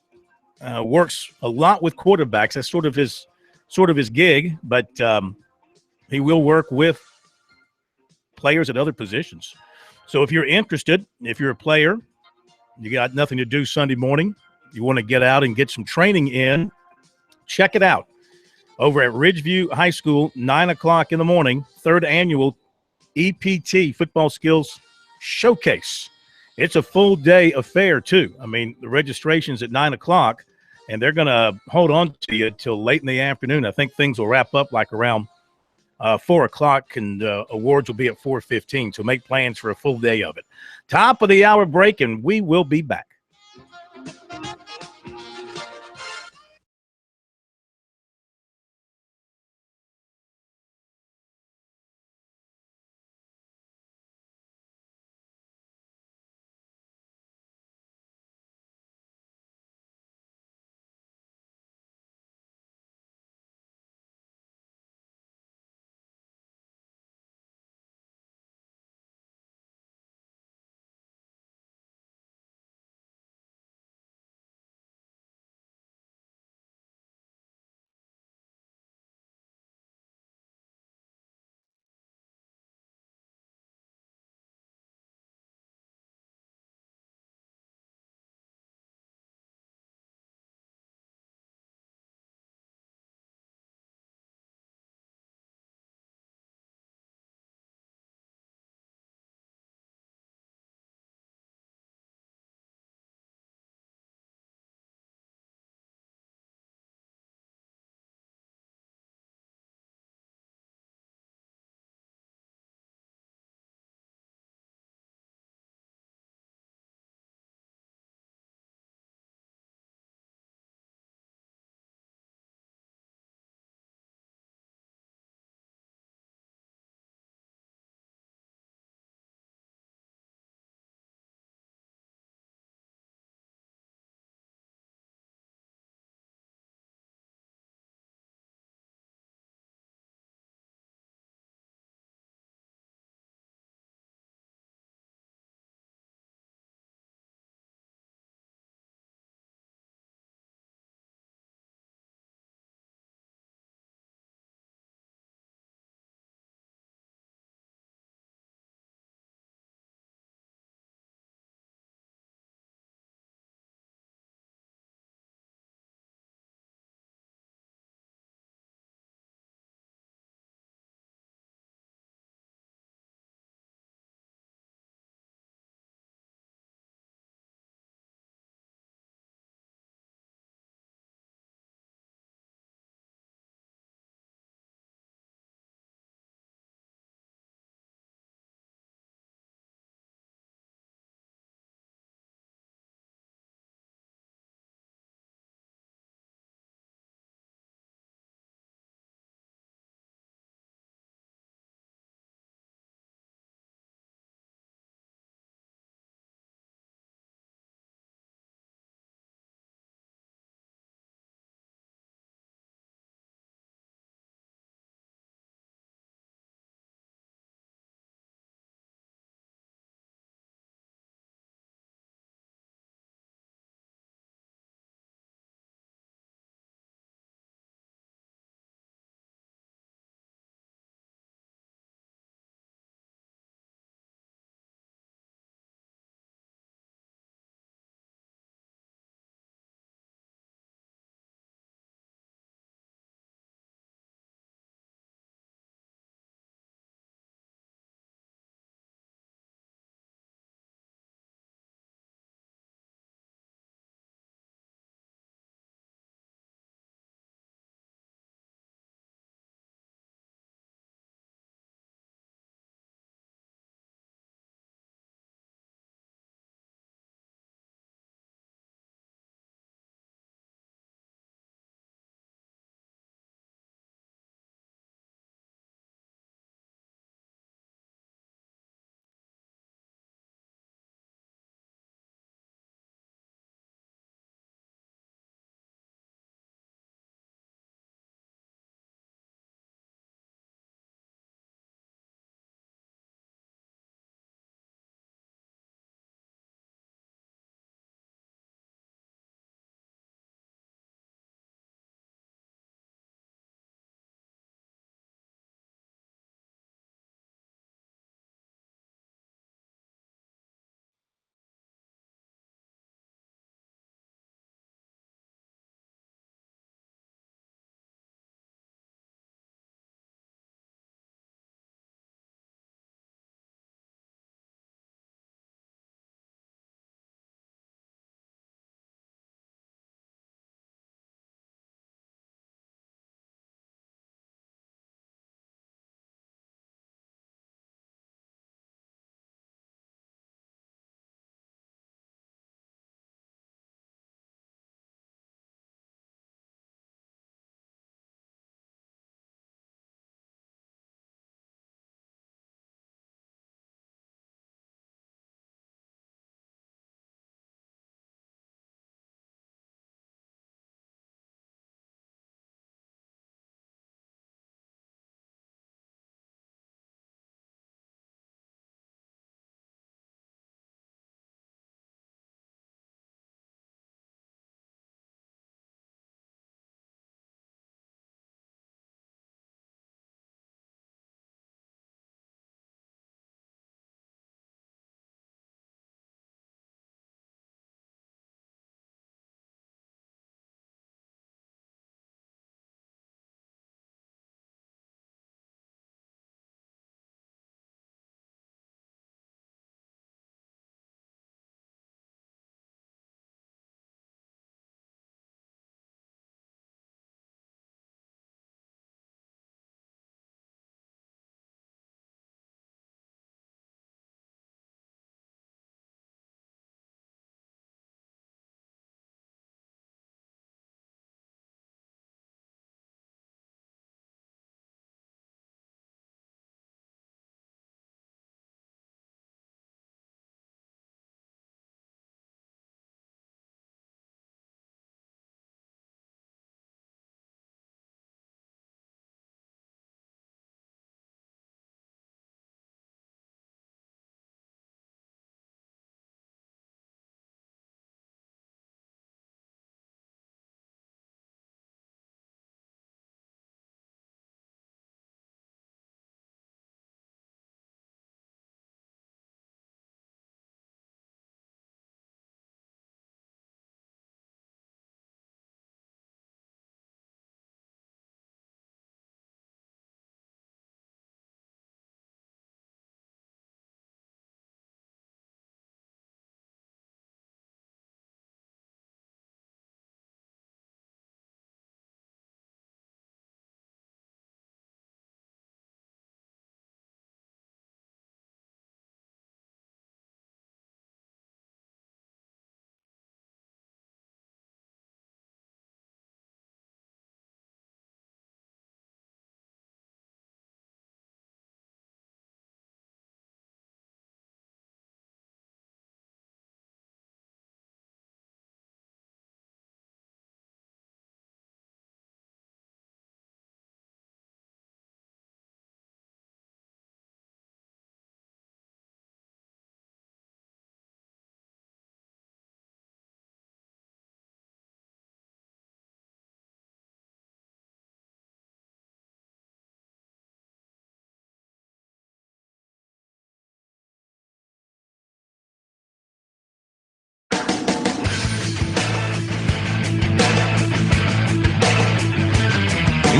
works a lot with quarterbacks. That's sort of his gig, but he will work with players at other positions. So if you're interested, if you're a player, you got nothing to do Sunday morning, you want to get out and get some training in, check it out. Over at Ridgeview High School, 9 o'clock in the morning, 3rd annual EPT Football Skills Showcase. It's a full day affair, too. I mean, the registration's at 9 o'clock, and they're going to hold on to you till late in the afternoon. I think things will wrap up like around 4 o'clock, and awards will be at 4:15. So make plans for a full day of it. Top of the hour break, and we will be back.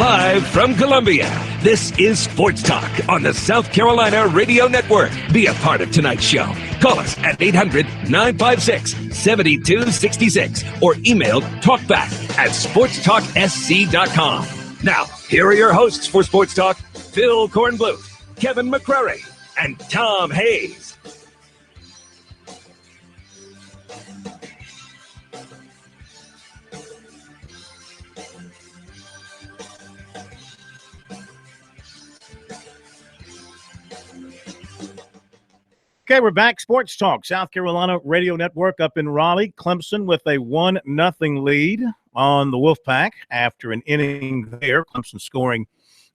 Live from Columbia, this is Sports Talk on the South Carolina Radio Network. Be a part of tonight's show. Call us at 800-956-7266 or email talkback@sportstalksc.com. Now, here are your hosts for Sports Talk, Phil Kornbluth, Kevin McCrary, and Tom Hayes. Okay, we're back. Sports Talk, South Carolina Radio Network up in Raleigh. Clemson with a 1-0 lead on the Wolfpack after an inning there. Clemson scoring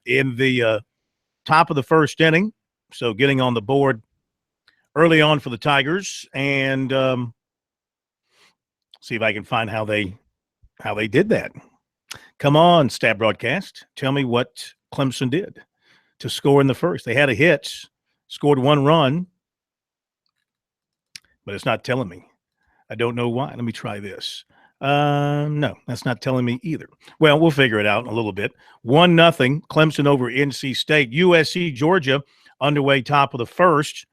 in the top of the first inning, so getting on the board early on for the Tigers. And see if I can find how they did that. Come on, Stat Broadcast. Tell me what Clemson did to score in the first. They had a hit, scored 1 run. But it's not telling me. I don't know why. Let me try this. No, that's not telling me either. Well, we'll figure it out in a little bit. 1-0, Clemson over NC State. USC, Georgia, underway top of the first.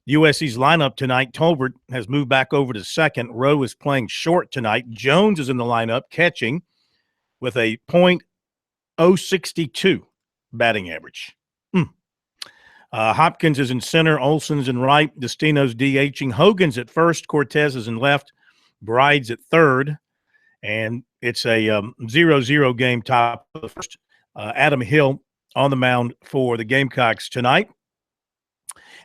USC's lineup tonight, Tolbert has moved back over to second. Rowe is playing short tonight. Jones is in the lineup, catching with a .062 batting average. Hopkins is in center, Olsen's in right, Destino's DHing, Hogan's at first, Cortez is in left, Bride's at third, and it's a 0-0 game top of the first. Adam Hill on the mound for the Gamecocks tonight.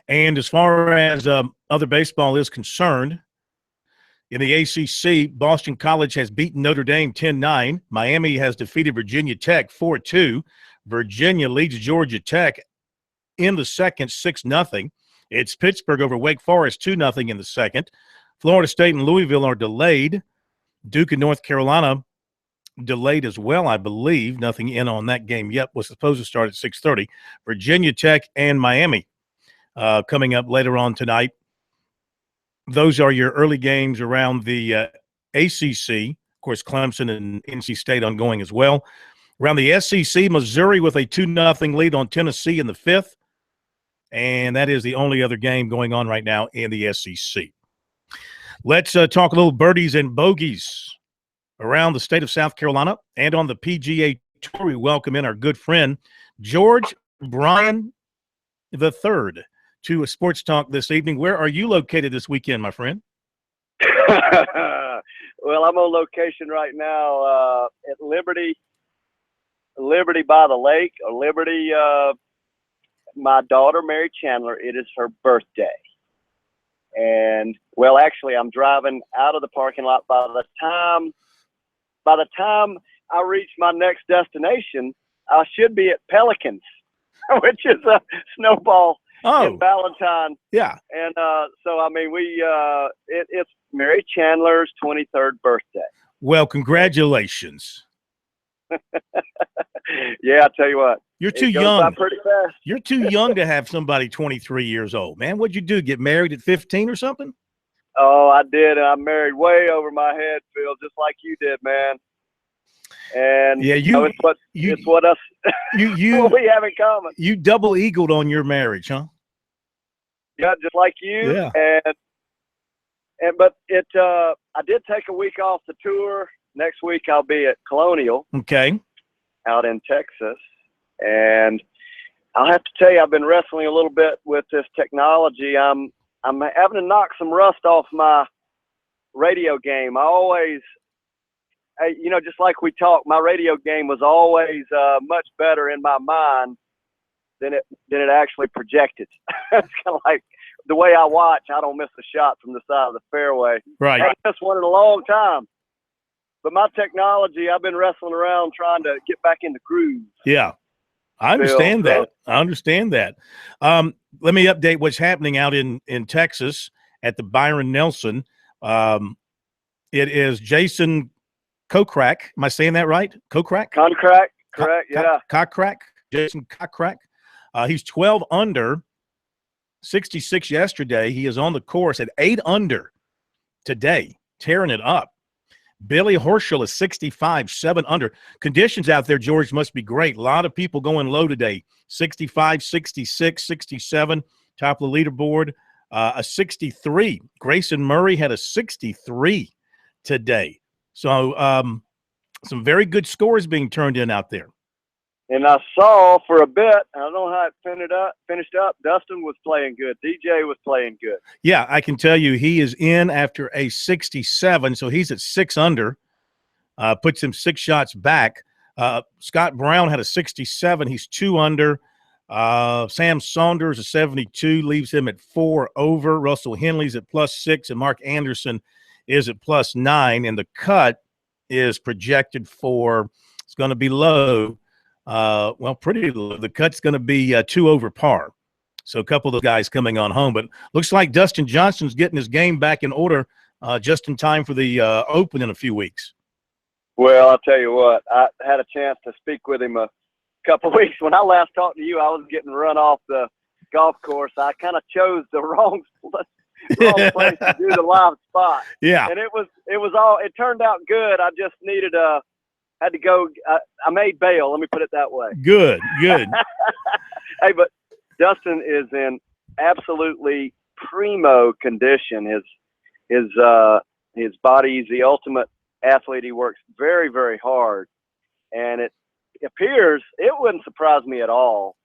And as far as other baseball is concerned, in the ACC, Boston College has beaten Notre Dame 10-9. Miami has defeated Virginia Tech 4-2. Virginia leads Georgia Tech in the second, 6-0. It's Pittsburgh over Wake Forest, 2-0 in the second. Florida State and Louisville are delayed. Duke and North Carolina delayed as well, I believe. Nothing in on that game yet. Was supposed to start at 6:30. Virginia Tech and Miami coming up later on tonight. Those are your early games around the ACC. Of course, Clemson and NC State ongoing as well. Around the SEC, Missouri with a 2-0 lead on Tennessee in the fifth. And that is the only other game going on right now in the SEC. Let's talk a little birdies and bogeys around the state of South Carolina. And on the PGA Tour, we welcome in our good friend, George Bryan III, to a Sports Talk this evening. Where are you located this weekend, my friend? Well, I'm on location right now at Liberty by the lake, or Liberty. My daughter, Mary Chandler, it is her birthday. And, well, actually, I'm driving out of the parking lot. By the time I reach my next destination, I should be at Pelicans, which is a snowball in Valentine. Yeah. And so, I mean, it's Mary Chandler's 23rd birthday. Well, congratulations. Yeah, I'll tell you what. You're too young. Pretty fast. You're too young to have somebody 23 years old, man. What'd you do? Get married at 15 or something? Oh, I did. I married way over my head, Phil, just like you did, man. And yeah, it's what us what we have in common. You double eagled on your marriage, huh? Yeah, just like you. Yeah. But I did take a week off the tour. Next week I'll be at Colonial. Okay. Out in Texas. And I'll have to tell you, I've been wrestling a little bit with this technology. I'm having to knock some rust off my radio game. Just like we talked, my radio game was always much better in my mind than it actually projected. It's kind of like the way I watch. I don't miss a shot from the side of the fairway. Right. I haven't missed one in a long time. But my technology, I've been wrestling around trying to get back in the groove. Yeah. I understand that. Let me update what's happening out in Texas at the Byron Nelson. It is Jason Kokrak. Am I saying that right? Kokrak? Kokrak, correct, yeah. Kokrak, Jason Kokrak. He's 12 under, 66 yesterday. He is on the course at 8 under today, tearing it up. Billy Horschel is 65, 7 under. Conditions out there, George, must be great. A lot of people going low today. 65, 66, 67, top of the leaderboard. A 63. Grayson Murray had a 63 today. So some very good scores being turned in out there. And I saw for a bit, I don't know how it finished up, Dustin was playing good. DJ was playing good. Yeah, I can tell you he is in after a 67, so he's at 6 under, puts him 6 shots back. Scott Brown had a 67. He's 2 under. Sam Saunders, a 72, leaves him at 4 over. Russell Henley's at +6, and Mark Anderson is at +9. And the cut is projected for, it's going to be low. Pretty low. The cut's going to be 2 over par. So a couple of those guys coming on home. But looks like Dustin Johnson's getting his game back in order just in time for the Open in a few weeks. Well, I'll tell you what, I had a chance to speak with him a couple of weeks. When I last talked to you, I was getting run off the golf course. I kind of chose the wrong place to do the live spot. Yeah. And it turned out good. I just needed had to go. I made bail. Let me put it that way. Good. Hey, but Dustin is in absolutely primo condition. His body's the ultimate athlete. He works very, very hard, and it appears it wouldn't surprise me at all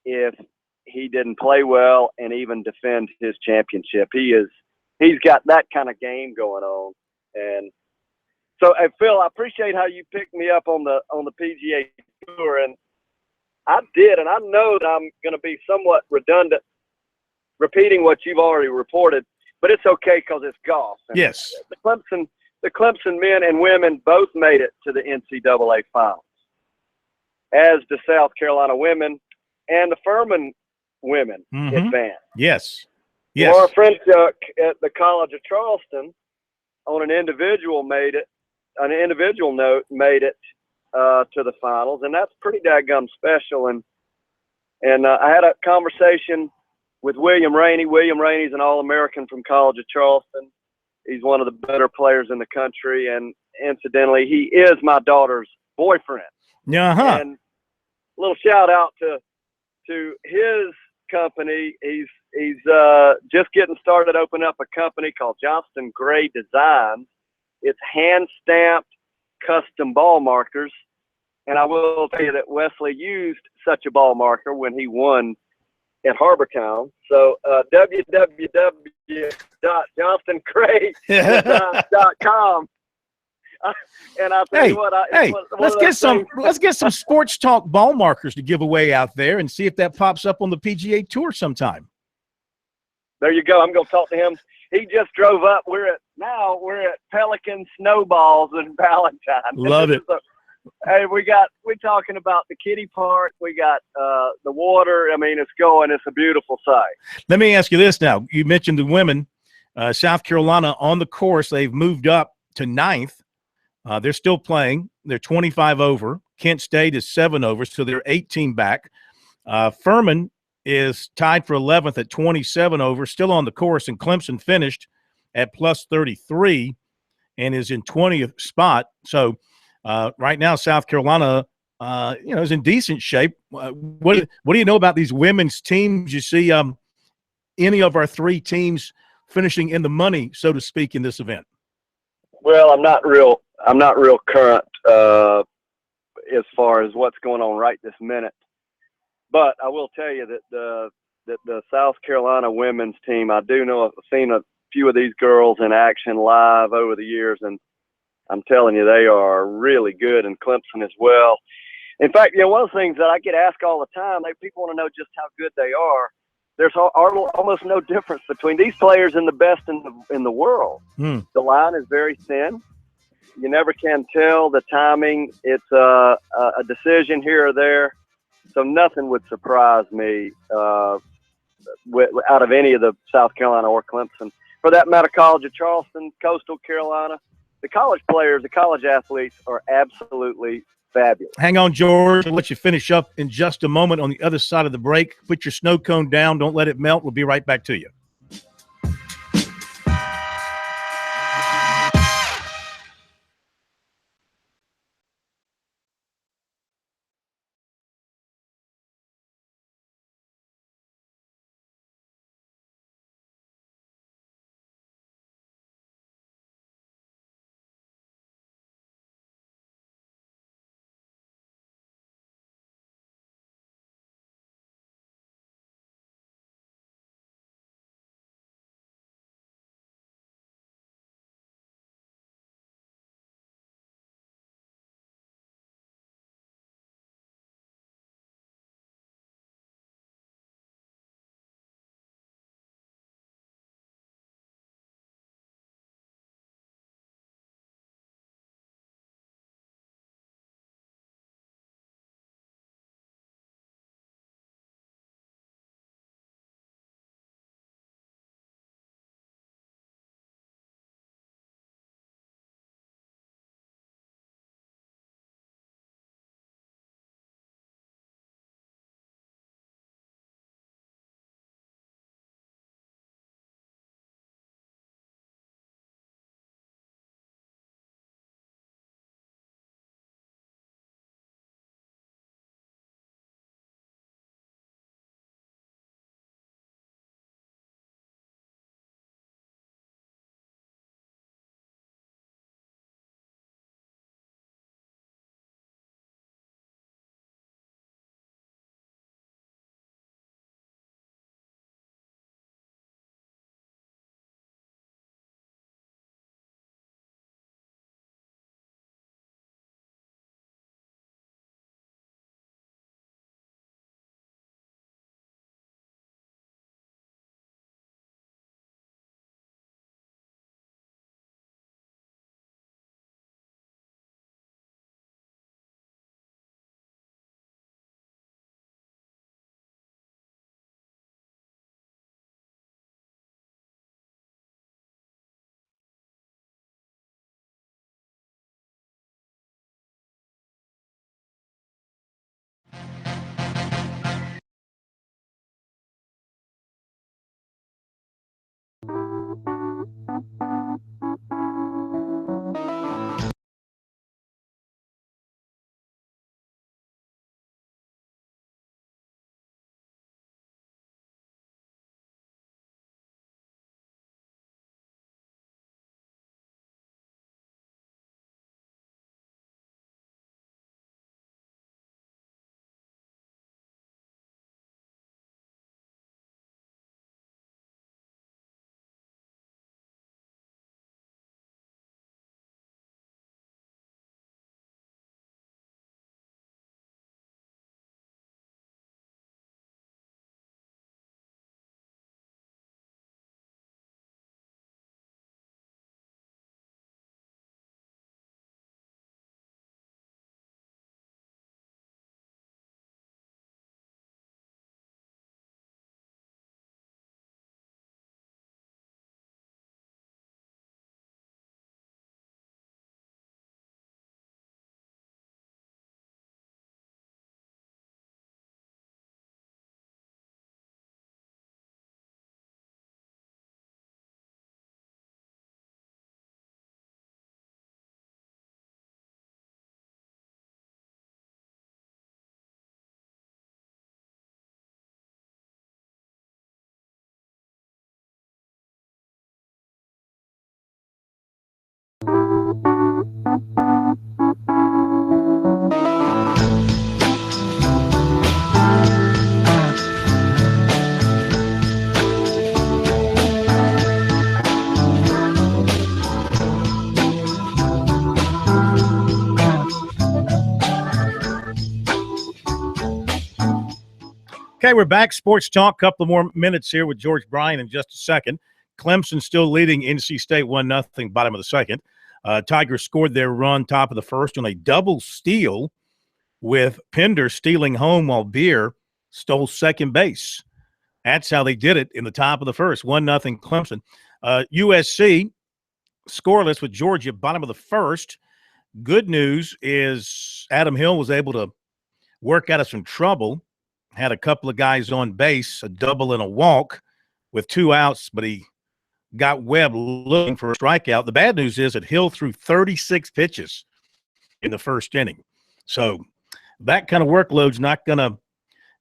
if he didn't play well and even defend his championship. He's got that kind of game going on, and so, hey, Phil, I appreciate how you picked me up on the PGA Tour, and I did, and I know that I'm going to be somewhat redundant repeating what you've already reported, but it's okay because it's golf. And yes. The Clemson men and women both made it to the NCAA finals, as the South Carolina women and the Furman women advanced. Yes. Laura Frenchuk at the College of Charleston, on an individual note, made it to the finals, and that's pretty daggum special. And I had a conversation with William Rainey. William Rainey's an All-American from College of Charleston. He's one of the better players in the country, and incidentally, he is my daughter's boyfriend. Uh-huh. And a little shout out to his company. He's just getting started, opening up a company called Johnston Gray Designs. It's hand-stamped custom ball markers. And I will tell you that Wesley used such a ball marker when he won at Harbortown. So www.johnstongray.com. And I'll tell you what. Let's get some sports talk ball markers to give away out there and see if that pops up on the PGA Tour sometime. There you go. I'm going to talk to him. He just drove up. We're at Pelican Snowballs in Valentine. Love it. Hey, we're talking about the kiddie park. We got the water. I mean, it's a beautiful sight. Let me ask you this now. You mentioned the women. South Carolina on the course, they've moved up to 9th. They're still playing. They're 25 over. Kent State is 7 over, so they're 18 back. Furman is tied for 11th at 27 over, still on the course, and Clemson finished at +33 and is in 20th spot. So right now, South Carolina, is in decent shape. What do you know about these women's teams? You see any of our 3 teams finishing in the money, so to speak, in this event? Well, I'm not real current as far as what's going on right this minute. But I will tell you that the South Carolina women's team, I do know, I've seen a few of these girls in action live over the years, and I'm telling you, they are really good, and Clemson as well. In fact, one of the things that I get asked all the time, people want to know just how good they are. There's almost no difference between these players and the best in the world. The line is very thin. You never can tell the timing. It's a decision here or there. So nothing would surprise me out of any of the South Carolina or Clemson. For that matter, College of Charleston, Coastal Carolina, the college players, the college athletes are absolutely fabulous. Hang on, George. I'll let you finish up in just a moment on the other side of the break. Put your snow cone down. Don't let it melt. We'll be right back to you. Okay, we're back. Sports Talk. Couple more minutes here with George Bryan in just a second. Clemson still leading NC State 1-0, bottom of the second. Tigers scored their run top of the first on a double steal with Pender stealing home while Beer stole second base. That's how they did it in the top of the first. 1-0 Clemson. USC scoreless with Georgia, bottom of the first. Good news is Adam Hill was able to work out of some trouble. Had a couple of guys on base, a double and a walk with 2 outs, but he got Webb looking for a strikeout. The bad news is that Hill threw 36 pitches in the first inning. So that kind of workload's not going to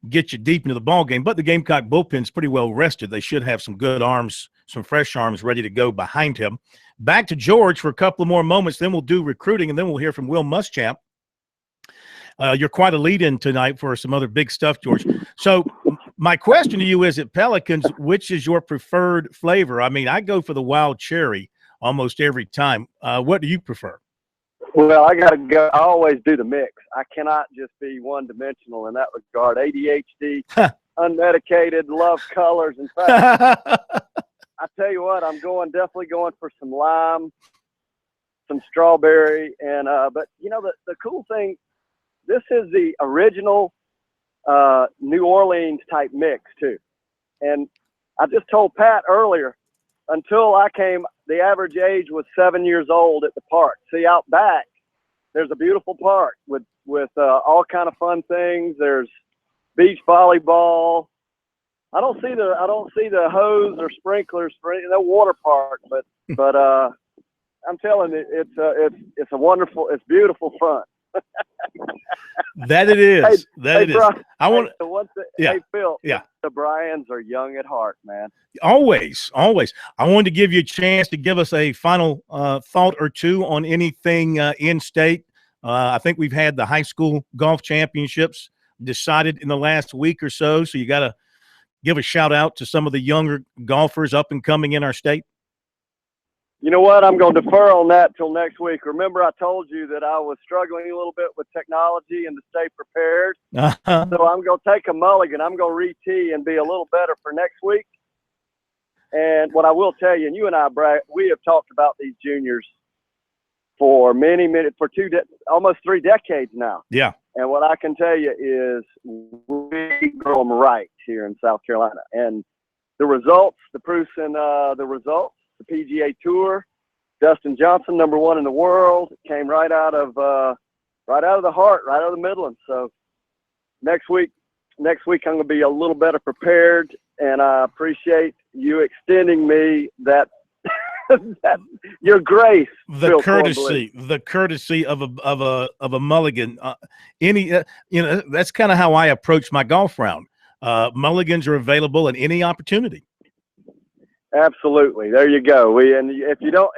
get you deep into the ball game, but the Gamecock bullpen's pretty well rested. They should have some good arms, some fresh arms ready to go behind him. Back to George for a couple of more moments, then we'll do recruiting, and then we'll hear from Will Muschamp. You're quite a lead-in tonight for some other big stuff, George. So my question to you is, at Pelicans, which is your preferred flavor? I mean, I go for the wild cherry almost every time. What do you prefer? Well, I got to go. I always do the mix. I cannot just be one-dimensional in that regard. ADHD, unmedicated, love colors. In fact, I tell you what, I'm definitely going for some lime, some strawberry, and but you know the cool thing. This is the original New Orleans type mix too. And I just told Pat earlier, until I came, the average age was 7 years old at the park. See, out back, there's a beautiful park with all kind of fun things. There's beach volleyball. I don't see the hose or sprinklers for no water park, but I'm telling you, it's a wonderful, it's beautiful fun. That it is. That it is. Brian, I want. Hey, Phil. Yeah. The Bryans are young at heart, man. Always. I wanted to give you a chance to give us a final thought or two on anything in state. I think we've had the high school golf championships decided in the last week or so. So you got to give a shout out to some of the younger golfers up and coming in our state. You know what? I'm going to defer on that till next week. Remember, I told you that I was struggling a little bit with technology and to stay prepared. So I'm going to take a mulligan. I'm going to re-tee and be a little better for next week. And what I will tell you, and you and I, Brad, we have talked about these juniors for almost 3 decades now. Yeah. And what I can tell you is we grow them right here in South Carolina. And the results, the proof's in the results. The PGA Tour, Dustin Johnson, #1 in the world, came right out of the heart, right out of the Midlands. So next week I'm going to be a little better prepared, and I appreciate you extending me that your grace, the courtesy of a mulligan. That's kind of how I approach my golf round. Mulligans are available at any opportunity. Absolutely. There you go. If you don't,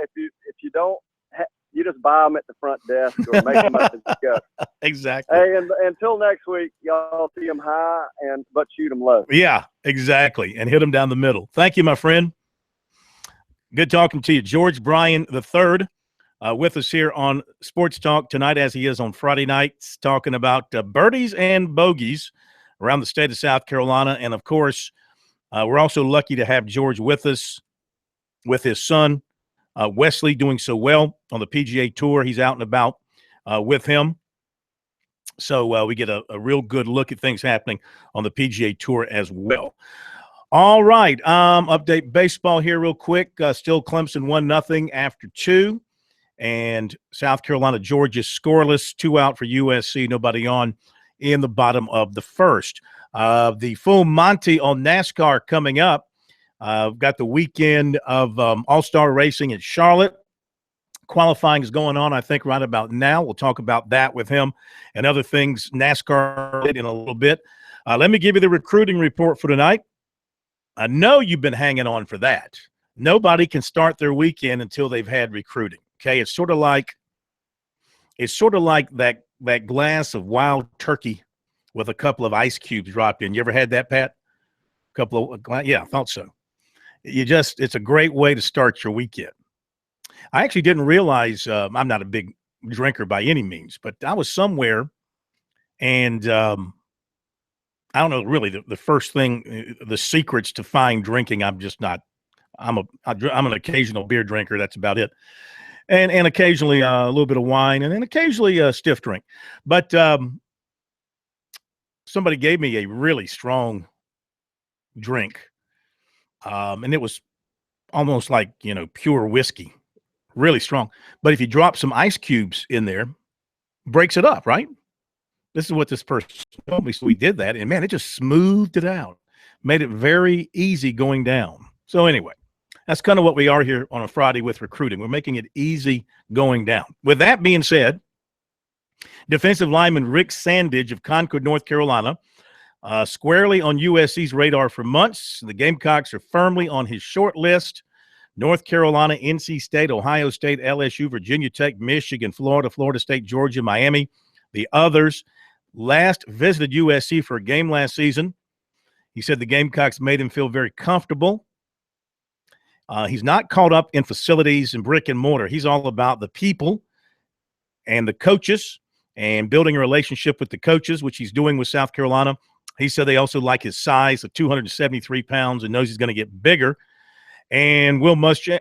you just buy them at the front desk or make them up as you go. Exactly. Hey, and until next week, y'all see them high but shoot them low. Yeah, exactly. And hit them down the middle. Thank you, my friend. Good talking to you. George Bryan III with us here on Sports Talk tonight, as he is on Friday nights, talking about birdies and bogeys around the state of South Carolina. And, of course, we're also lucky to have George with us with his son, Wesley, doing so well on the PGA Tour. He's out and about with him. So we get a real good look at things happening on the PGA Tour as well. All right, update baseball here real quick. Still Clemson 1-0 after 2. And South Carolina, Georgia scoreless, 2 out for USC, nobody on in the bottom of the first. The full Monty on NASCAR coming up. We've got the weekend of All-Star Racing at Charlotte. Qualifying is going on, I think, right about now. We'll talk about that with him and other things NASCAR in a little bit. Let me give you the recruiting report for tonight. I know you've been hanging on for that. Nobody can start their weekend until they've had recruiting. Okay, it's sort of like that glass of wild turkey with a couple of ice cubes dropped in. You ever had that, Pat? Yeah, I thought so. It's a great way to start your weekend. I actually didn't realize I'm not a big drinker by any means, but I was somewhere and I don't know really the first thing, the secrets to fine drinking. I'm just not. I'm an occasional beer drinker. That's about it. And occasionally a little bit of wine, and then occasionally a stiff drink. But somebody gave me a really strong drink, and it was almost like pure whiskey, really strong. But if you drop some ice cubes in there, breaks it up, right? This is what this person told me. So we did that, and man, it just smoothed it out, made it very easy going down. So anyway, that's kind of what we are here on a Friday with recruiting. We're making it easy going down. With that being said, defensive lineman Rick Sandidge of Concord, North Carolina, squarely on USC's radar for months. The Gamecocks are firmly on his short list. North Carolina, NC State, Ohio State, LSU, Virginia Tech, Michigan, Florida, Florida State, Georgia, Miami, the others. Last visited USC for a game last season. He said the Gamecocks made him feel very comfortable. He's not caught up in facilities and brick and mortar. He's all about the people and the coaches and building a relationship with the coaches, which he's doing with South Carolina. He said they also like his size of 273 pounds and knows he's going to get bigger. And Will Muschamp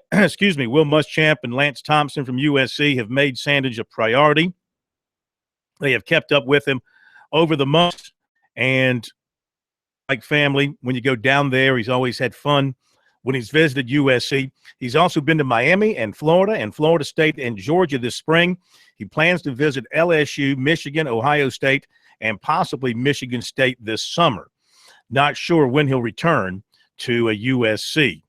and Lance Thompson from USC have made Sandidge a priority. They have kept up with him over the months, and like family, when you go down there, he's always had fun when he's visited USC. He's also been to Miami and Florida State and Georgia this spring. He plans to visit LSU, Michigan, Ohio State, and possibly Michigan State this summer. Not sure when he'll return to a USC.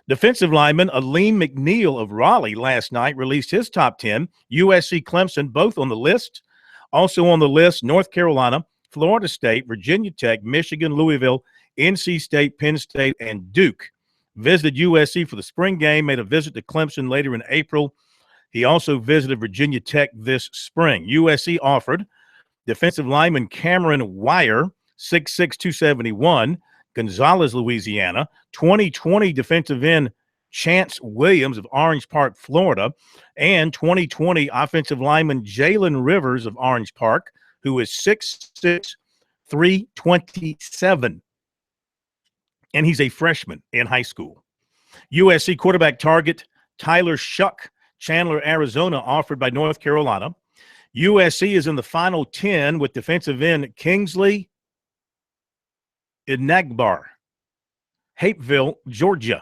Defensive lineman Aleem McNeil of Raleigh last night released his top 10. USC, Clemson, both on the list. Also on the list, North Carolina, Florida State, Virginia Tech, Michigan, Louisville, NC State, Penn State, and Duke. Visited USC for the spring game, made a visit to Clemson later in April. He also visited Virginia Tech this spring. USC offered defensive lineman Cameron Wire, 6'6", 271, Gonzales, Louisiana. 2020 defensive end Chance Williams of Orange Park, Florida, and 2020 offensive lineman Jalen Rivers of Orange Park, who is 6'6", 327. And he's a freshman in high school. USC quarterback target Tyler Shuck, Chandler, Arizona, offered by North Carolina. USC is in the final 10 with defensive end Kingsley Inagbar, Hapeville, Georgia.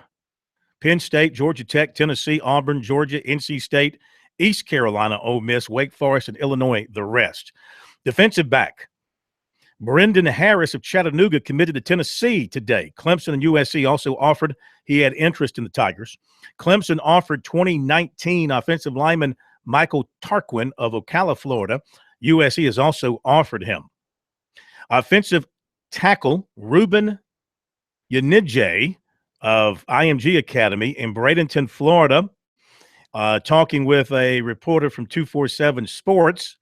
Penn State, Georgia Tech, Tennessee, Auburn, Georgia, NC State, East Carolina, Ole Miss, Wake Forest, and Illinois, the rest. Defensive back Brendan Harris of Chattanooga committed to Tennessee today. Clemson and USC also offered. He had interest in the Tigers. Clemson offered 2019 offensive lineman Michael Tarquin of Ocala, Florida. USC has also offered him. Offensive tackle Ruben Yanidje of IMG Academy in Bradenton, Florida, talking with a reporter from 247 Sports.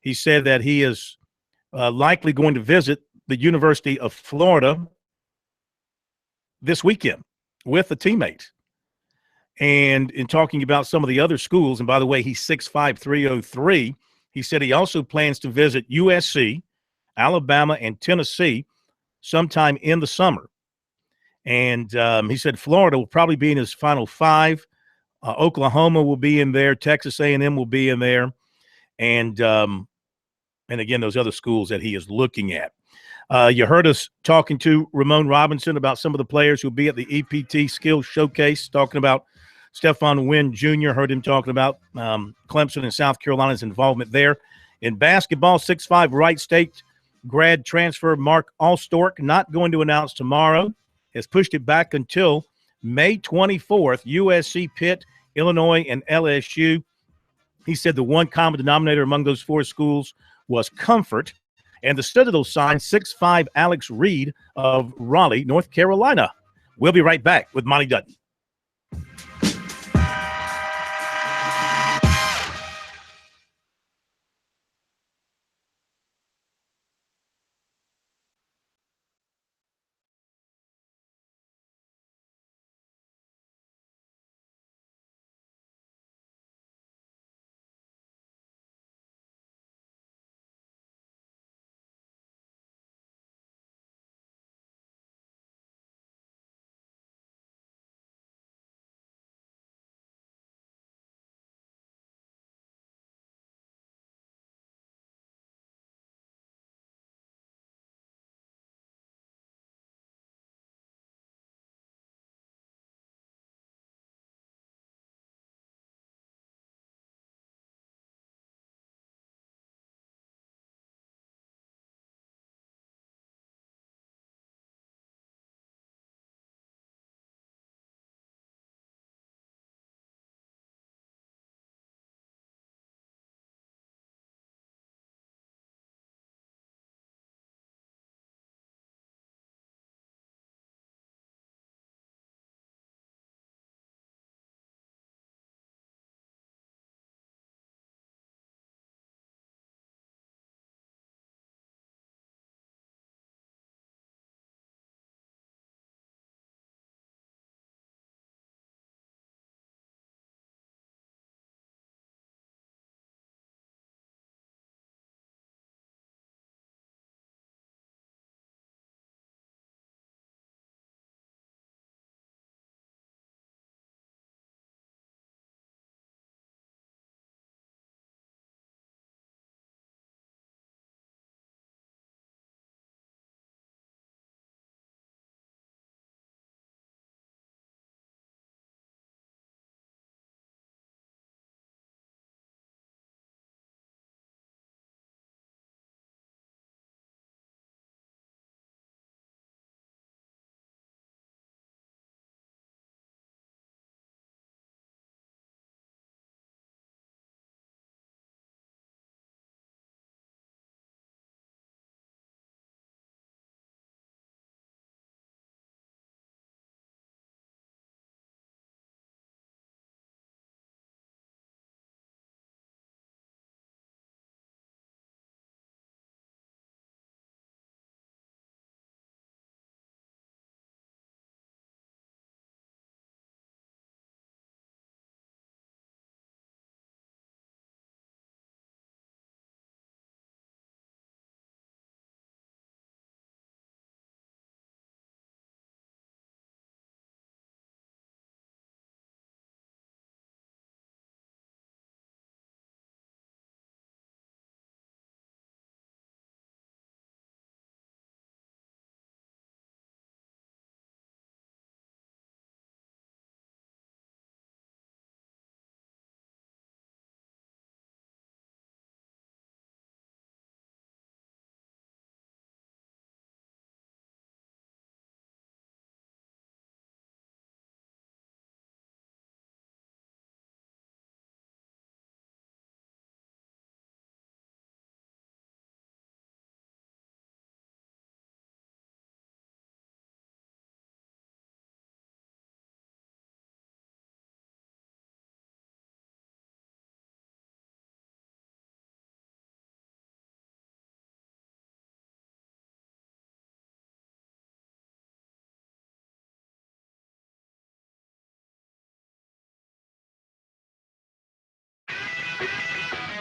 He said that he is likely going to visit the University of Florida this weekend with a teammate. And in talking about some of the other schools, and by the way, he's 6'5", 303, he said he also plans to visit USC, Alabama, and Tennessee sometime in the summer. And he said Florida will probably be in his final 5. Oklahoma will be in there. Texas A&M will be in there. And again, those other schools that he is looking at. You heard us talking to Ramon Robinson about some of the players who will be at the EPT Skills Showcase, talking about Stephon Wynn Jr., heard him talking about Clemson and South Carolina's involvement there. In basketball, 6'5" Wright State grad transfer Mark Allstork, not going to announce tomorrow, has pushed it back until May 24th, USC, Pitt, Illinois, and LSU. He said the one common denominator among those 4 schools was comfort. And the Citadel signed 6'5" Alex Reed of Raleigh, North Carolina. We'll be right back with Monty Dutton.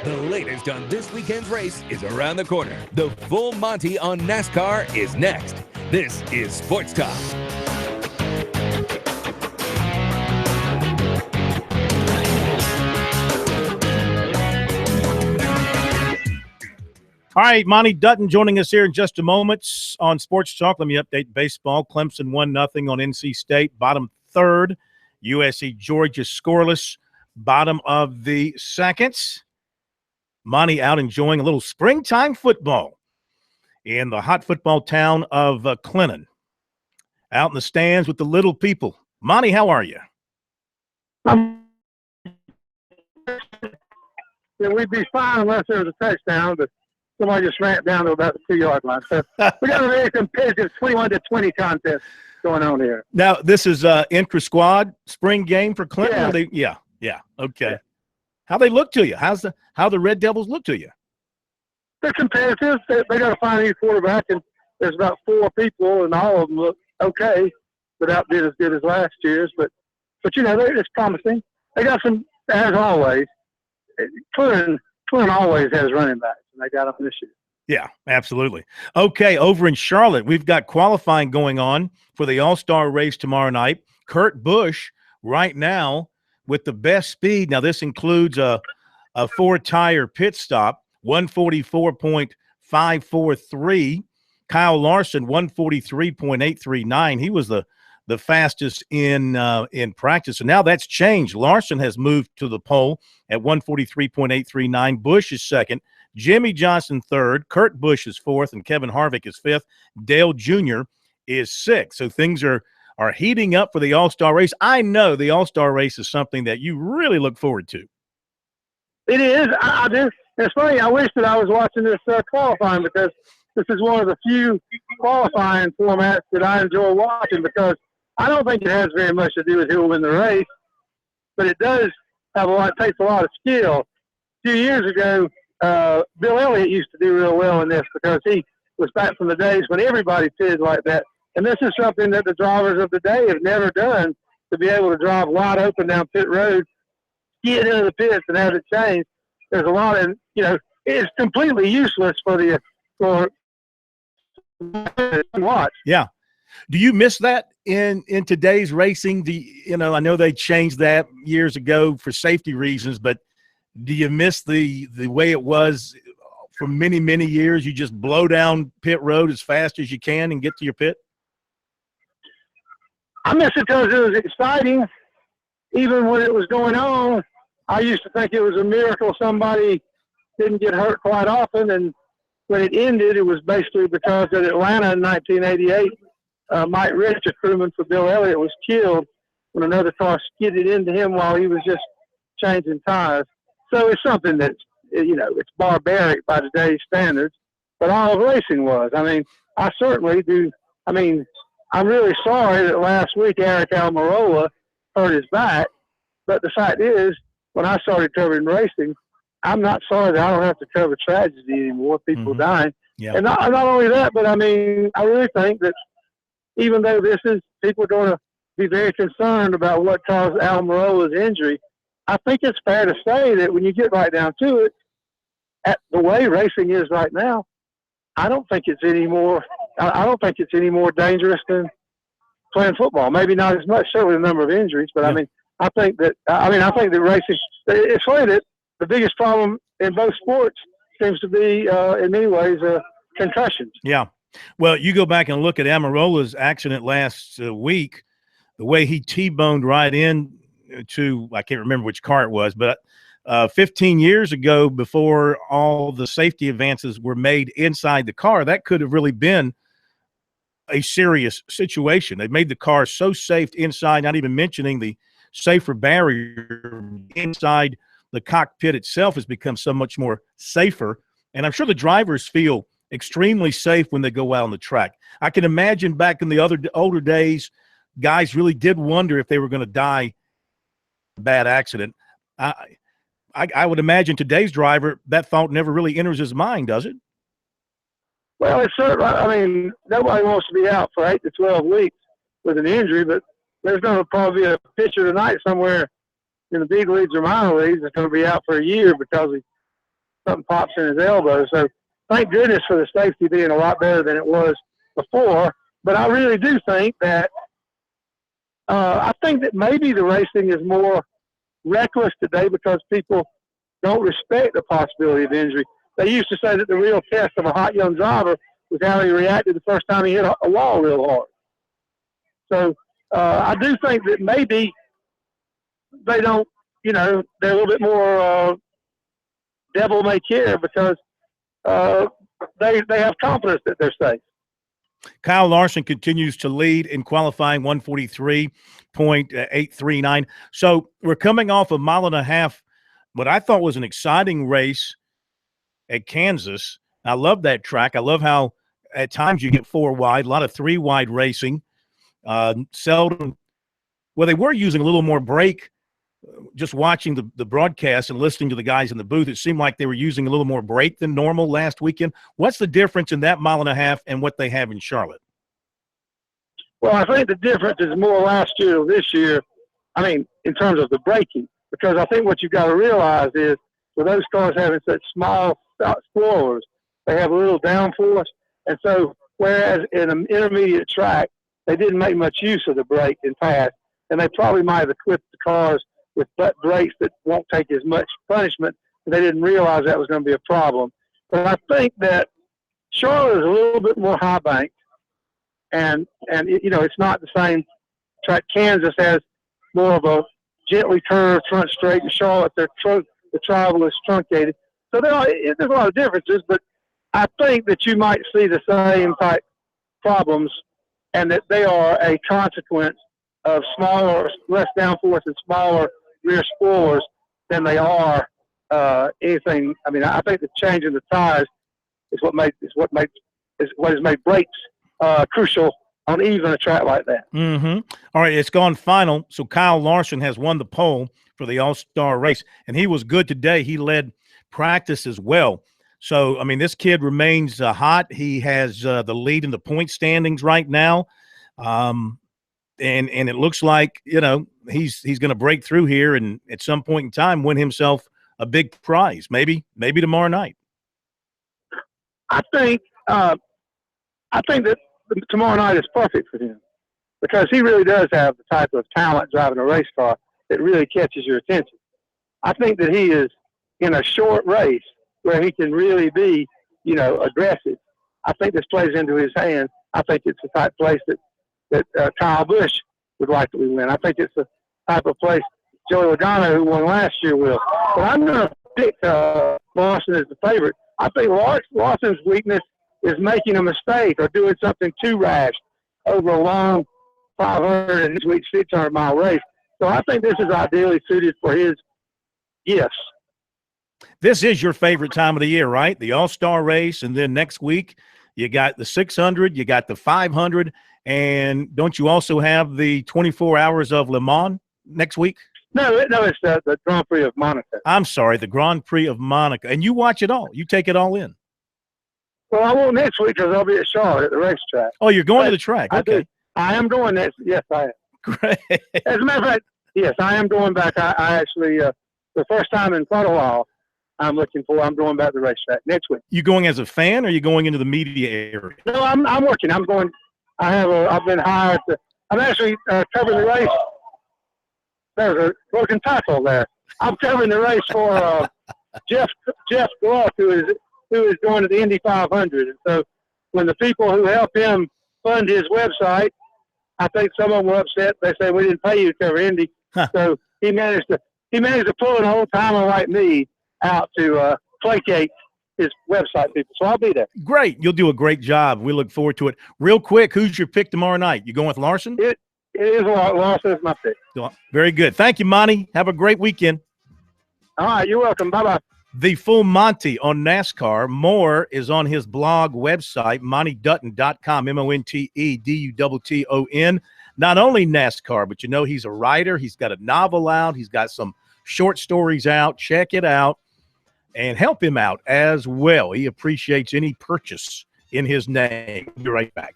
The latest on this weekend's race is around the corner. The full Monty on NASCAR is next. This is Sports Talk. All right, Monty Dutton joining us here in just a moment on Sports Talk. Let me update baseball. Clemson 1-0 on NC State. Bottom third. USC Georgia scoreless. Bottom of the second. Monty out enjoying a little springtime football in the hot football town of Clinton. Out in the stands with the little people. Monty, how are you? We'd be fine unless there was a touchdown, but somebody just ran it down to about the 2-yard line. So we got a very competitive 21-20 contest going on here. Now, this is intra-squad spring game for Clinton? Yeah. Yeah. Okay. Yeah. How they look to you? How the Red Devils look to you? They're competitive. They got to find a new quarterback, and there's about 4 people, and all of them look okay, but outdid as good as last year's. But you know, it's promising. They got some, as always. Clinton always has running backs, and they got them this year. Yeah, absolutely. Okay, over in Charlotte, we've got qualifying going on for the All-Star race tomorrow night. Kurt Busch right now with the best speed. Now, this includes a 4-tire pit stop, 144.543. Kyle Larson, 143.839. He was the fastest in practice. And now that's changed. Larson has moved to the pole at 143.839. Busch is second. Jimmy Johnson third. Kurt Busch is fourth. And Kevin Harvick is fifth. Dale Jr. is sixth. So things are heating up for the All-Star race. I know the All-Star race is something that you really look forward to. It is. I do. It's funny. I wish that I was watching this qualifying, because this is one of the few qualifying formats that I enjoy watching, because I don't think it has very much to do with who will win the race, but it does have it takes a lot of skill. A few years ago, Bill Elliott used to do real well in this, because he was back from the days when everybody pitted like that. And this is something that the drivers of the day have never done, to be able to drive wide open down pit road, get into the pits and have it change. There's a lot of, it's completely useless for watch. Yeah. Do you miss that in today's racing? I know they changed that years ago for safety reasons, but do you miss the way it was for many, many years? You just blow down pit road as fast as you can and get to your pit? I miss it because it was exciting. Even when it was going on, I used to think it was a miracle somebody didn't get hurt quite often. And when it ended, it was basically because at Atlanta in 1988, Mike Rich, a crewman for Bill Elliott, was killed when another car skidded into him while he was just changing tires. So it's something that's, it's barbaric by today's standards, but all of racing was. I mean, I certainly do. I mean, I'm really sorry that last week Eric Almirola hurt his back, but the fact is, when I started covering racing, I'm not sorry that I don't have to cover tragedy anymore, people dying. Yeah. And not only that, but I mean, I really think that even though people are going to be very concerned about what caused Almirola's injury, I think it's fair to say that when you get right down to it, at the way racing is right now, I don't think it's any more dangerous than playing football. Maybe not as much, certainly the number of injuries, but yeah. I think that racing, it's funny that the biggest problem in both sports seems to be, in many ways, concussions. Yeah. Well, you go back and look at Amirola's accident last week, the way he T-boned right in to, I can't remember which car it was, but 15 years ago, before all the safety advances were made inside the car, that could have really been a serious situation. They made the car so safe inside, not even mentioning the safer barrier inside the cockpit itself has become so much more safer. And I'm sure the drivers feel extremely safe when they go out on the track. I can imagine back in the older days, guys really did wonder if they were going to die in a bad accident. I would imagine today's driver, that thought never really enters his mind, does it? Well, it's certainly, I mean, nobody wants to be out for 8 to 12 weeks with an injury, but there's going to probably be a pitcher tonight somewhere in the big leagues or minor leagues that's going to be out for a year because he something pops in his elbow. So thank goodness for the safety being a lot better than it was before. But I really do think that I think that maybe the racing is more reckless today because people don't respect the possibility of injury. They used to say that the real test of a hot young driver was how he reacted the first time he hit a wall real hard. So I do think that maybe they don't, they're a little bit more devil may care because they have confidence that they're safe. Kyle Larson continues to lead in qualifying, 143.839. So we're coming off a mile and a half, what I thought was an exciting race at Kansas. I love that track. I love how at times you get 4 wide, a lot of 3 wide racing. Seldom, well, they were using a little more brake. Just watching the broadcast and listening to the guys in the booth, it seemed like they were using a little more brake than normal last weekend. What's the difference in that mile and a half and what they have in Charlotte? Well, I think the difference is more last year or this year, in terms of the braking, because I think what you've got to realize is with those cars having such small spoilers, they have a little downforce. And so whereas in an intermediate track, they didn't make much use of the brake in past, and they probably might have equipped the cars with brakes that won't take as much punishment. They didn't realize that was going to be a problem. But I think that Charlotte is a little bit more high banked, and it's not the same track. Kansas has more of a gently curved front straight. In Charlotte, the travel is truncated. So there's a lot of differences, but I think that you might see the same type problems, and that they are a consequence of smaller, less downforce and smaller rear spoilers than they are anything. I think the change in the tires is what has made brakes crucial on even a track like that. Mm-hmm. All right, it's gone final. So Kyle Larson has won the pole for the All-Star race, and he was good today. He led practice as well. So, this kid remains hot. He has the lead in the point standings right now. And it looks like, he's going to break through here and at some point in time win himself a big prize, maybe tomorrow night. I think that tomorrow night is perfect for him because he really does have the type of talent driving a race car that really catches your attention. I think that he is in a short race where he can really be, aggressive. I think this plays into his hands. I think it's the type of place that Kyle Busch would like to win. I think it's the type of place Joey Logano, who won last year, will. But I'm going to pick Lawson as the favorite. I think Lawson's weakness is making a mistake or doing something too rash over a long 500 and this week's 600-mile race. So I think this is ideally suited for his gifts. This is your favorite time of the year, right? The All-Star race, and then next week you got the 600, you got the 500, and don't you also have the 24 hours of Le Mans next week? No, it's the Grand Prix of Monaco. I'm sorry, the Grand Prix of Monaco. And you watch it all. You take it all in. Well, I won't next week because I'll be at Charlotte at the racetrack. Oh, you're going to the track. Okay. I am going next. Yes, I am. Great. As a matter of fact, yes, I am going back. I actually, the first time in quite a while, I'm going back to the racetrack next week. You going as a fan or are you going into the media area? No, I'm working. I'm going. I've been hired to. I'm actually covering the race. There's a broken tackle there. I'm covering the race for Jeff Gluck, who is going to the Indy 500. And so when the people who help him fund his website, I think some of them were upset. They say we didn't pay you to cover Indy. Huh. So he managed to pull an old timer like me out to placate his website people. So I'll be there. Great. You'll do a great job. We look forward to it. Real quick, who's your pick tomorrow night? You going with Larson? It is Larson is my pick. Very good. Thank you, Monty. Have a great weekend. All right. You're welcome. Bye-bye. The full Monty on NASCAR. More is on his blog website, MontyDutton.com, MontyDutton. Not only NASCAR, but he's a writer. He's got a novel out. He's got some short stories out. Check it out and help him out as well. He appreciates any purchase in his name. We'll be right back.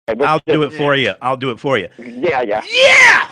I'll do it for you. I'll do it for you. Yeah. Yeah!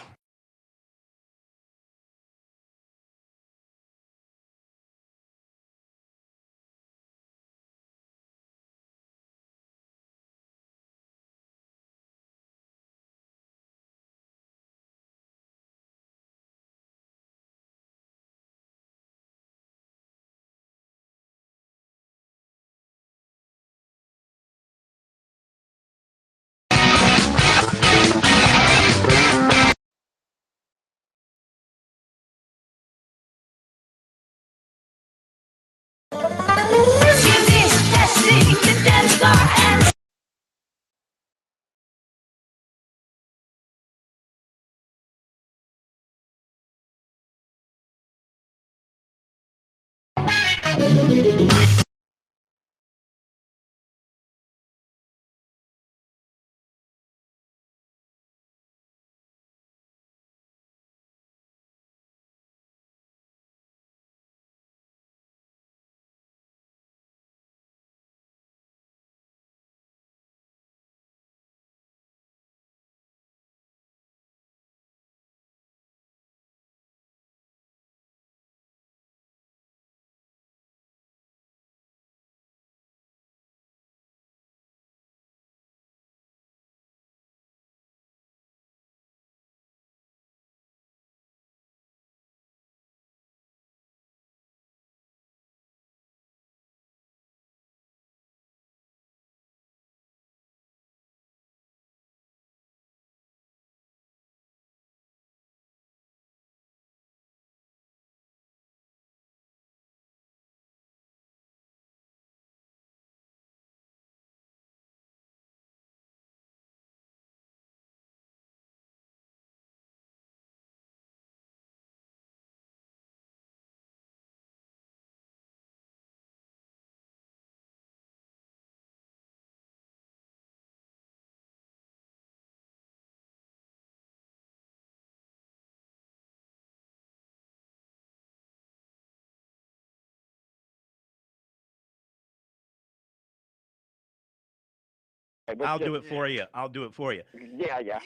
I'll do it for you. I'll do it for you. Yeah. Yeah!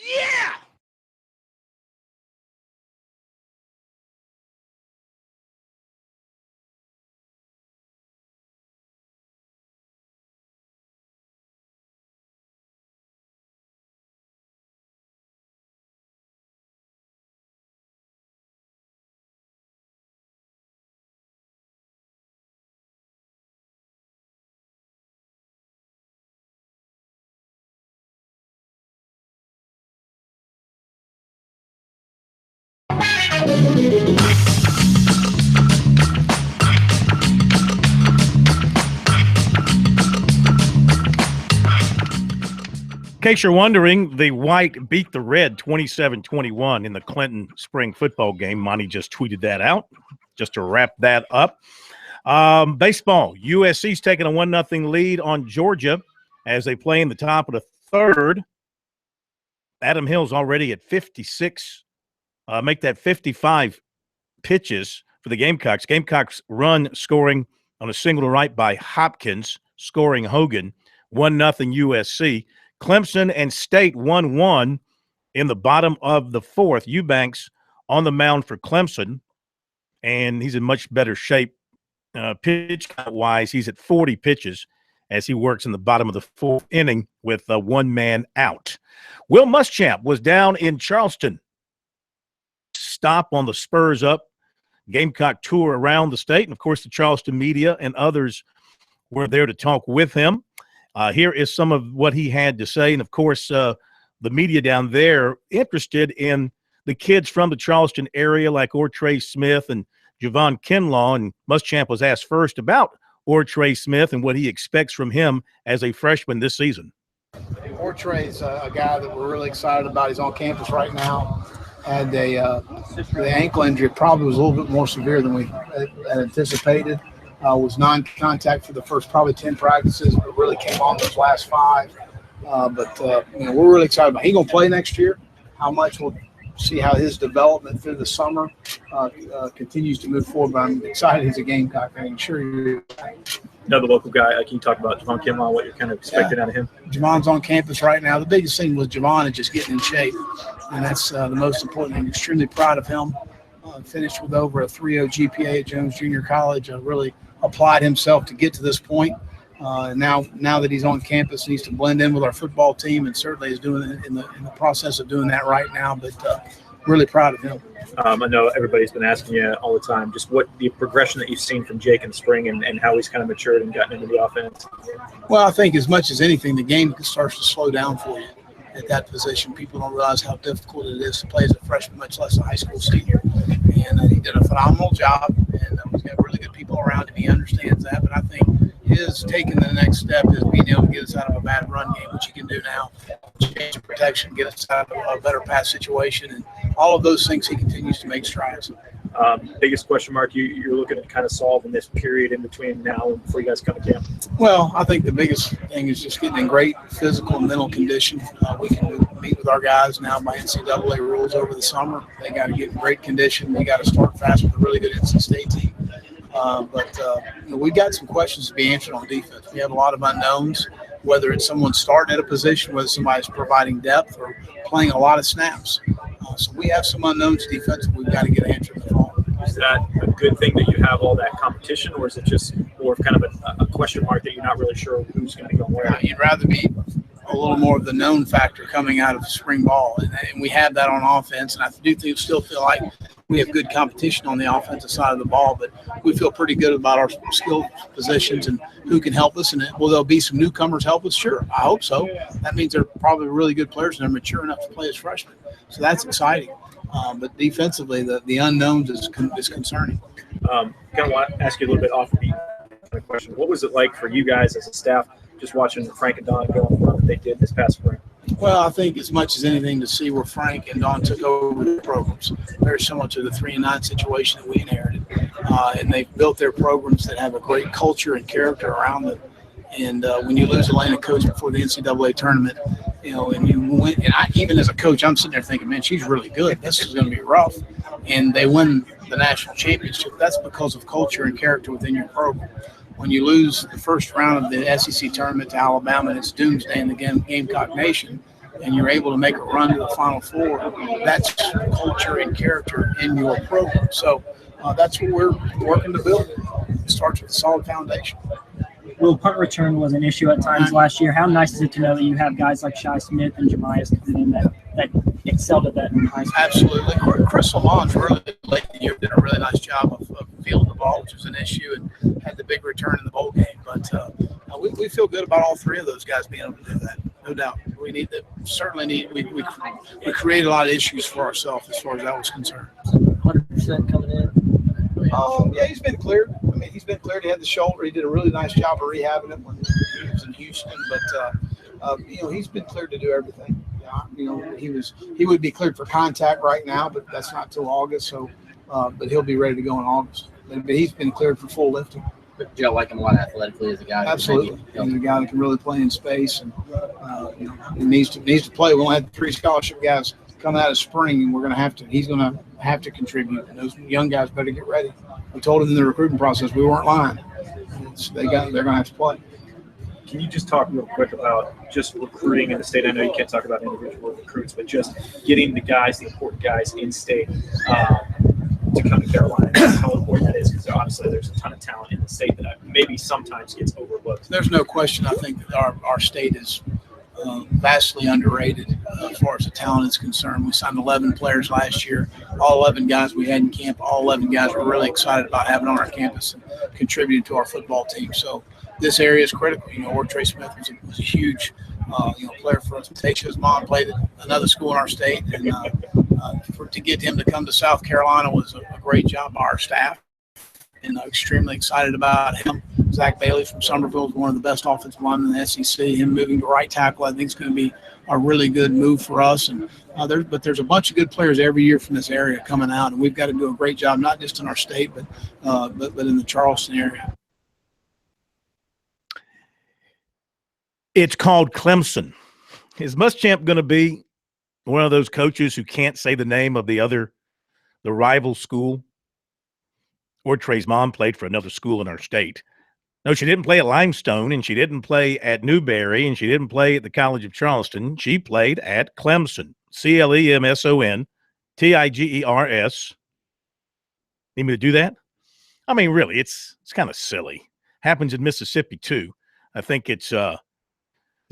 In case you're wondering, the White beat the Red 27-21 in the Clinton spring football game. Monty just tweeted that out just to wrap that up. Baseball, USC's taking a 1-0 lead on Georgia as they play in the top of the third. Adam Hill's already at 56. Make that 55 pitches for the Gamecocks. Gamecocks run scoring on a single to right by Hopkins, scoring Hogan. 1-0 USC. Clemson and State 1-1 in the bottom of the fourth. Eubanks on the mound for Clemson, and he's in much better shape pitch count-wise. He's at 40 pitches as he works in the bottom of the fourth inning with one man out. Will Muschamp was down in Charleston. Stop on the Spurs Up Gamecock tour around the state, and, of course, the Charleston media and others were there to talk with him. Here is some of what he had to say. And, of course, the media down there interested in the kids from the Charleston area like Ortre Smith and Javon Kinlaw. And Muschamp was asked first about Ortre Smith and what he expects from him as a freshman this season. Ortre's a guy that we're really excited about. He's on campus right now. Had the ankle injury. Probably was a little bit more severe than we had anticipated. Was non-contact for the first probably 10 practices, but really came on those last 5. We're really excited about it. He's going to play next year. How much will see how his development through the summer continues to move forward. But I'm excited he's a Gamecock. I'm sure you're. Another local guy. Can you talk about Javon Kinlaw, what you're kind of expecting out of him? Javon's on campus right now. The biggest thing with Javon is just getting in shape, and that's the most important thing. Extremely proud of him. Finished with over a 3.0 GPA at Jones Junior College. Really applied himself to get to this point. And now that he's on campus, he needs to blend in with our football team, and certainly is doing it in the process of doing that right now. But really proud of him. I know everybody's been asking you all the time just what the progression that you've seen from Jake in the spring and how he's kind of matured and gotten into the offense. Well, I think as much as anything, the game starts to slow down for you at that position. People don't realize how difficult it is to play as a freshman, much less a high school senior. And he did a phenomenal job, and he's got really good people around him. He understands that. But I think his taking the next step is being able to get us out of a bad run game, which he can do now, change the protection, get us out of a better pass situation, and all of those things he continues to make strides. Biggest question mark you're looking to kind of solve in this period in between now and before you guys come to camp? Well, I think the biggest thing is just getting in great physical and mental condition. We can meet with our guys now by NCAA rules over the summer. They got to get in great condition. We got to start fast with a really good NC State team. But we've got some questions to be answered on defense. We have a lot of unknowns, whether it's someone starting at a position, whether somebody's providing depth or playing a lot of snaps. So we have some unknowns defensively we've got to get answered in the fall. Is that a good thing that you have all that competition, or is it just more of kind of a question mark that you're not really sure who's going to go where? You'd rather be a little more of the known factor coming out of spring ball, and we have that on offense. And I still feel like we have good competition on the offensive side of the ball, but we feel pretty good about our skill positions and who can help us. And will there be some newcomers help us? Sure, I hope so. That means they're probably really good players and they're mature enough to play as freshmen. So that's exciting. But defensively, the unknowns is concerning. Kind of want to ask you a little bit off the question. What was it like for you guys as a staff just watching Frank and Don go on the run that they did this past spring? Well, I think as much as anything to see where Frank and Don took over the programs, very similar to the 3-9 situation that we inherited. And they've built their programs that have a great culture and character around them. And when you lose a lane of coach before the NCAA tournament, and you win, and even as a coach, I'm sitting there thinking, man, she's really good. This is going to be rough. And they win the national championship. That's because of culture and character within your program. When you lose the first round of the SEC tournament to Alabama, and it's doomsday in the Gamecock Nation, and you're able to make a run to the Final Four, that's culture and character in your program. So that's what we're working to build. It starts with a solid foundation. Will, punt return was an issue at times last year. How nice is it to know that you have guys like Shi Smith and Jemias coming in that excelled at that in high school? Absolutely. Chris Lamont's really late in the year did a really nice job of fielding the ball, which was an issue, and had the big return in the bowl game. But we feel good about all three of those guys being able to do that, no doubt. We create a lot of issues for ourselves as far as that was concerned. 100% coming in. Yeah, he's been cleared. I mean, he's been cleared. He had the shoulder. He did a really nice job of rehabbing it when he was in Houston. But he's been cleared to do everything. He would be cleared for contact right now, but that's not till August. So, but he'll be ready to go in August. But he's been cleared for full lifting. But you like him a lot athletically as a guy. Absolutely, he's a guy that can really play in space, and he needs to play. We only had 3 scholarship guys coming out of spring, and he's going to have to contribute. And those young guys better get ready. We told them in the recruiting process we weren't lying. They're going to have to play. Can you just talk real quick about just recruiting in the state? I know you can't talk about individual recruits, but just getting the important guys in state to come to Carolina. How important that is, because obviously there's a ton of talent in the state that maybe sometimes gets overlooked. There's no question. I think that our state is vastly underrated as far as the talent is concerned. We signed 11 players last year. All 11 guys we had in camp, all 11 guys were really excited about having on our campus and contributing to our football team. So this area is critical. Trey Smith was a huge player for us. Tasha's mom played at another school in our state, and to get him to come to South Carolina was a great job by our staff. And extremely excited about him. Zach Bailey from Somerville is one of the best offensive linemen in the SEC. Him moving to right tackle, I think, is going to be a really good move for us. And there's a bunch of good players every year from this area coming out, and we've got to do a great job, not just in our state, but in the Charleston area. It's called Clemson. Is Muschamp going to be one of those coaches who can't say the name of the rival school. Or Trey's mom played for another school in our state. No, she didn't play at Limestone, and she didn't play at Newberry, and she didn't play at the College of Charleston. She played at Clemson, Clemson, Tigers. Need me to do that? I mean, really, it's kind of silly. Happens in Mississippi, too. I think it's is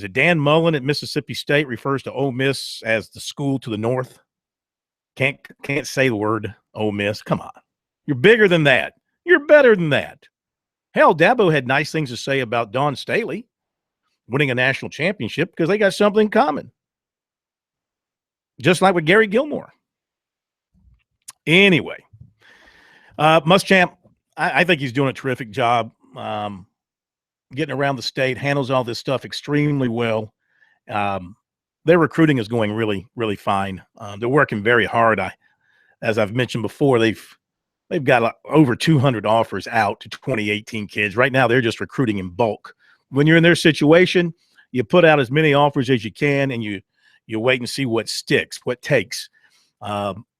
it Dan Mullen at Mississippi State refers to Ole Miss as the school to the north? Can't say the word Ole Miss. Come on. You're bigger than that. You're better than that. Hell, Dabo had nice things to say about Dawn Staley winning a national championship because they got something in common. Just like with Gary Gilmore. Anyway, Muschamp, I think he's doing a terrific job getting around the state, handles all this stuff extremely well. Their recruiting is going really, really fine. They're working very hard. As I've mentioned before, they've got over 200 offers out to 2018 kids. Right now, they're just recruiting in bulk. When you're in their situation, you put out as many offers as you can, and you wait and see what sticks, what takes.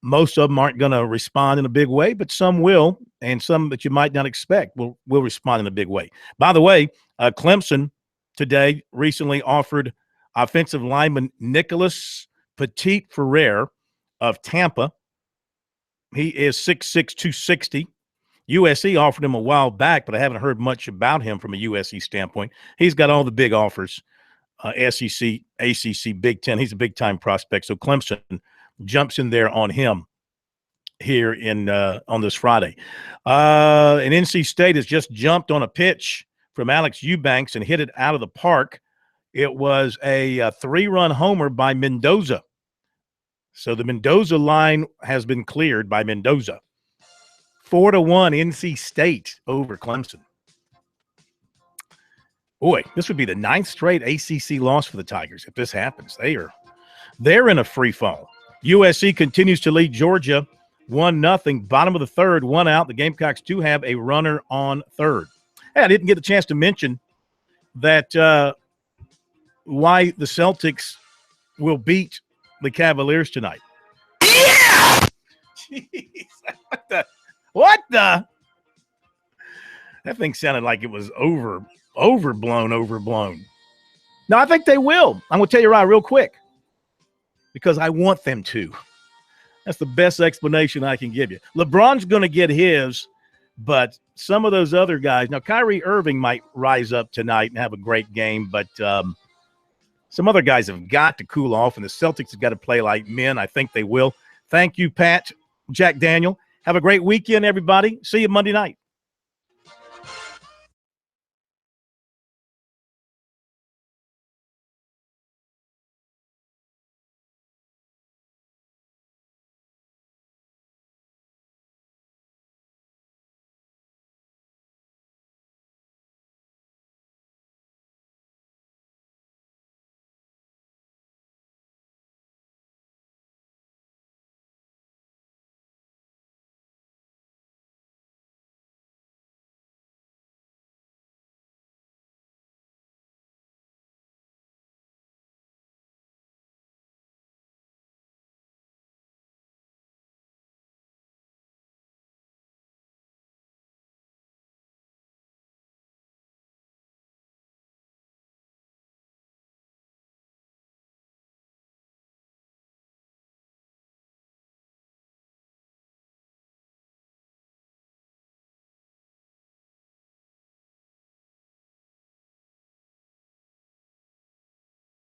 Most of them aren't going to respond in a big way, but some will, and some that you might not expect will respond in a big way. By the way, Clemson today recently offered offensive lineman Nicholas Petit-Ferrer of Tampa. He is 6'6", 260. USC offered him a while back, but I haven't heard much about him from a USC standpoint. He's got all the big offers, SEC, ACC, Big Ten. He's a big-time prospect, so Clemson jumps in there on him here on this Friday. And NC State has just jumped on a pitch from Alex Eubanks and hit it out of the park. It was a 3-run homer by Mendoza. So the Mendoza line has been cleared by Mendoza. 4-1 NC State over Clemson. Boy, this would be the 9th straight ACC loss for the Tigers if this happens. They're in a free fall. USC continues to lead Georgia 1-0. Bottom of the third, 1 out. The Gamecocks do have a runner on third. Hey, I didn't get the chance to mention that why the Celtics will beat the Cavaliers tonight. Yeah! Jeez, what the? That thing sounded like it was overblown. No, I think they will. I'm going to tell you right real quick because I want them to. That's the best explanation I can give you. LeBron's going to get his, but some of those other guys. Now, Kyrie Irving might rise up tonight and have a great game, but some other guys have got to cool off, and the Celtics have got to play like men. I think they will. Thank you, Pat, Jack Daniel. Have a great weekend, everybody. See you Monday night.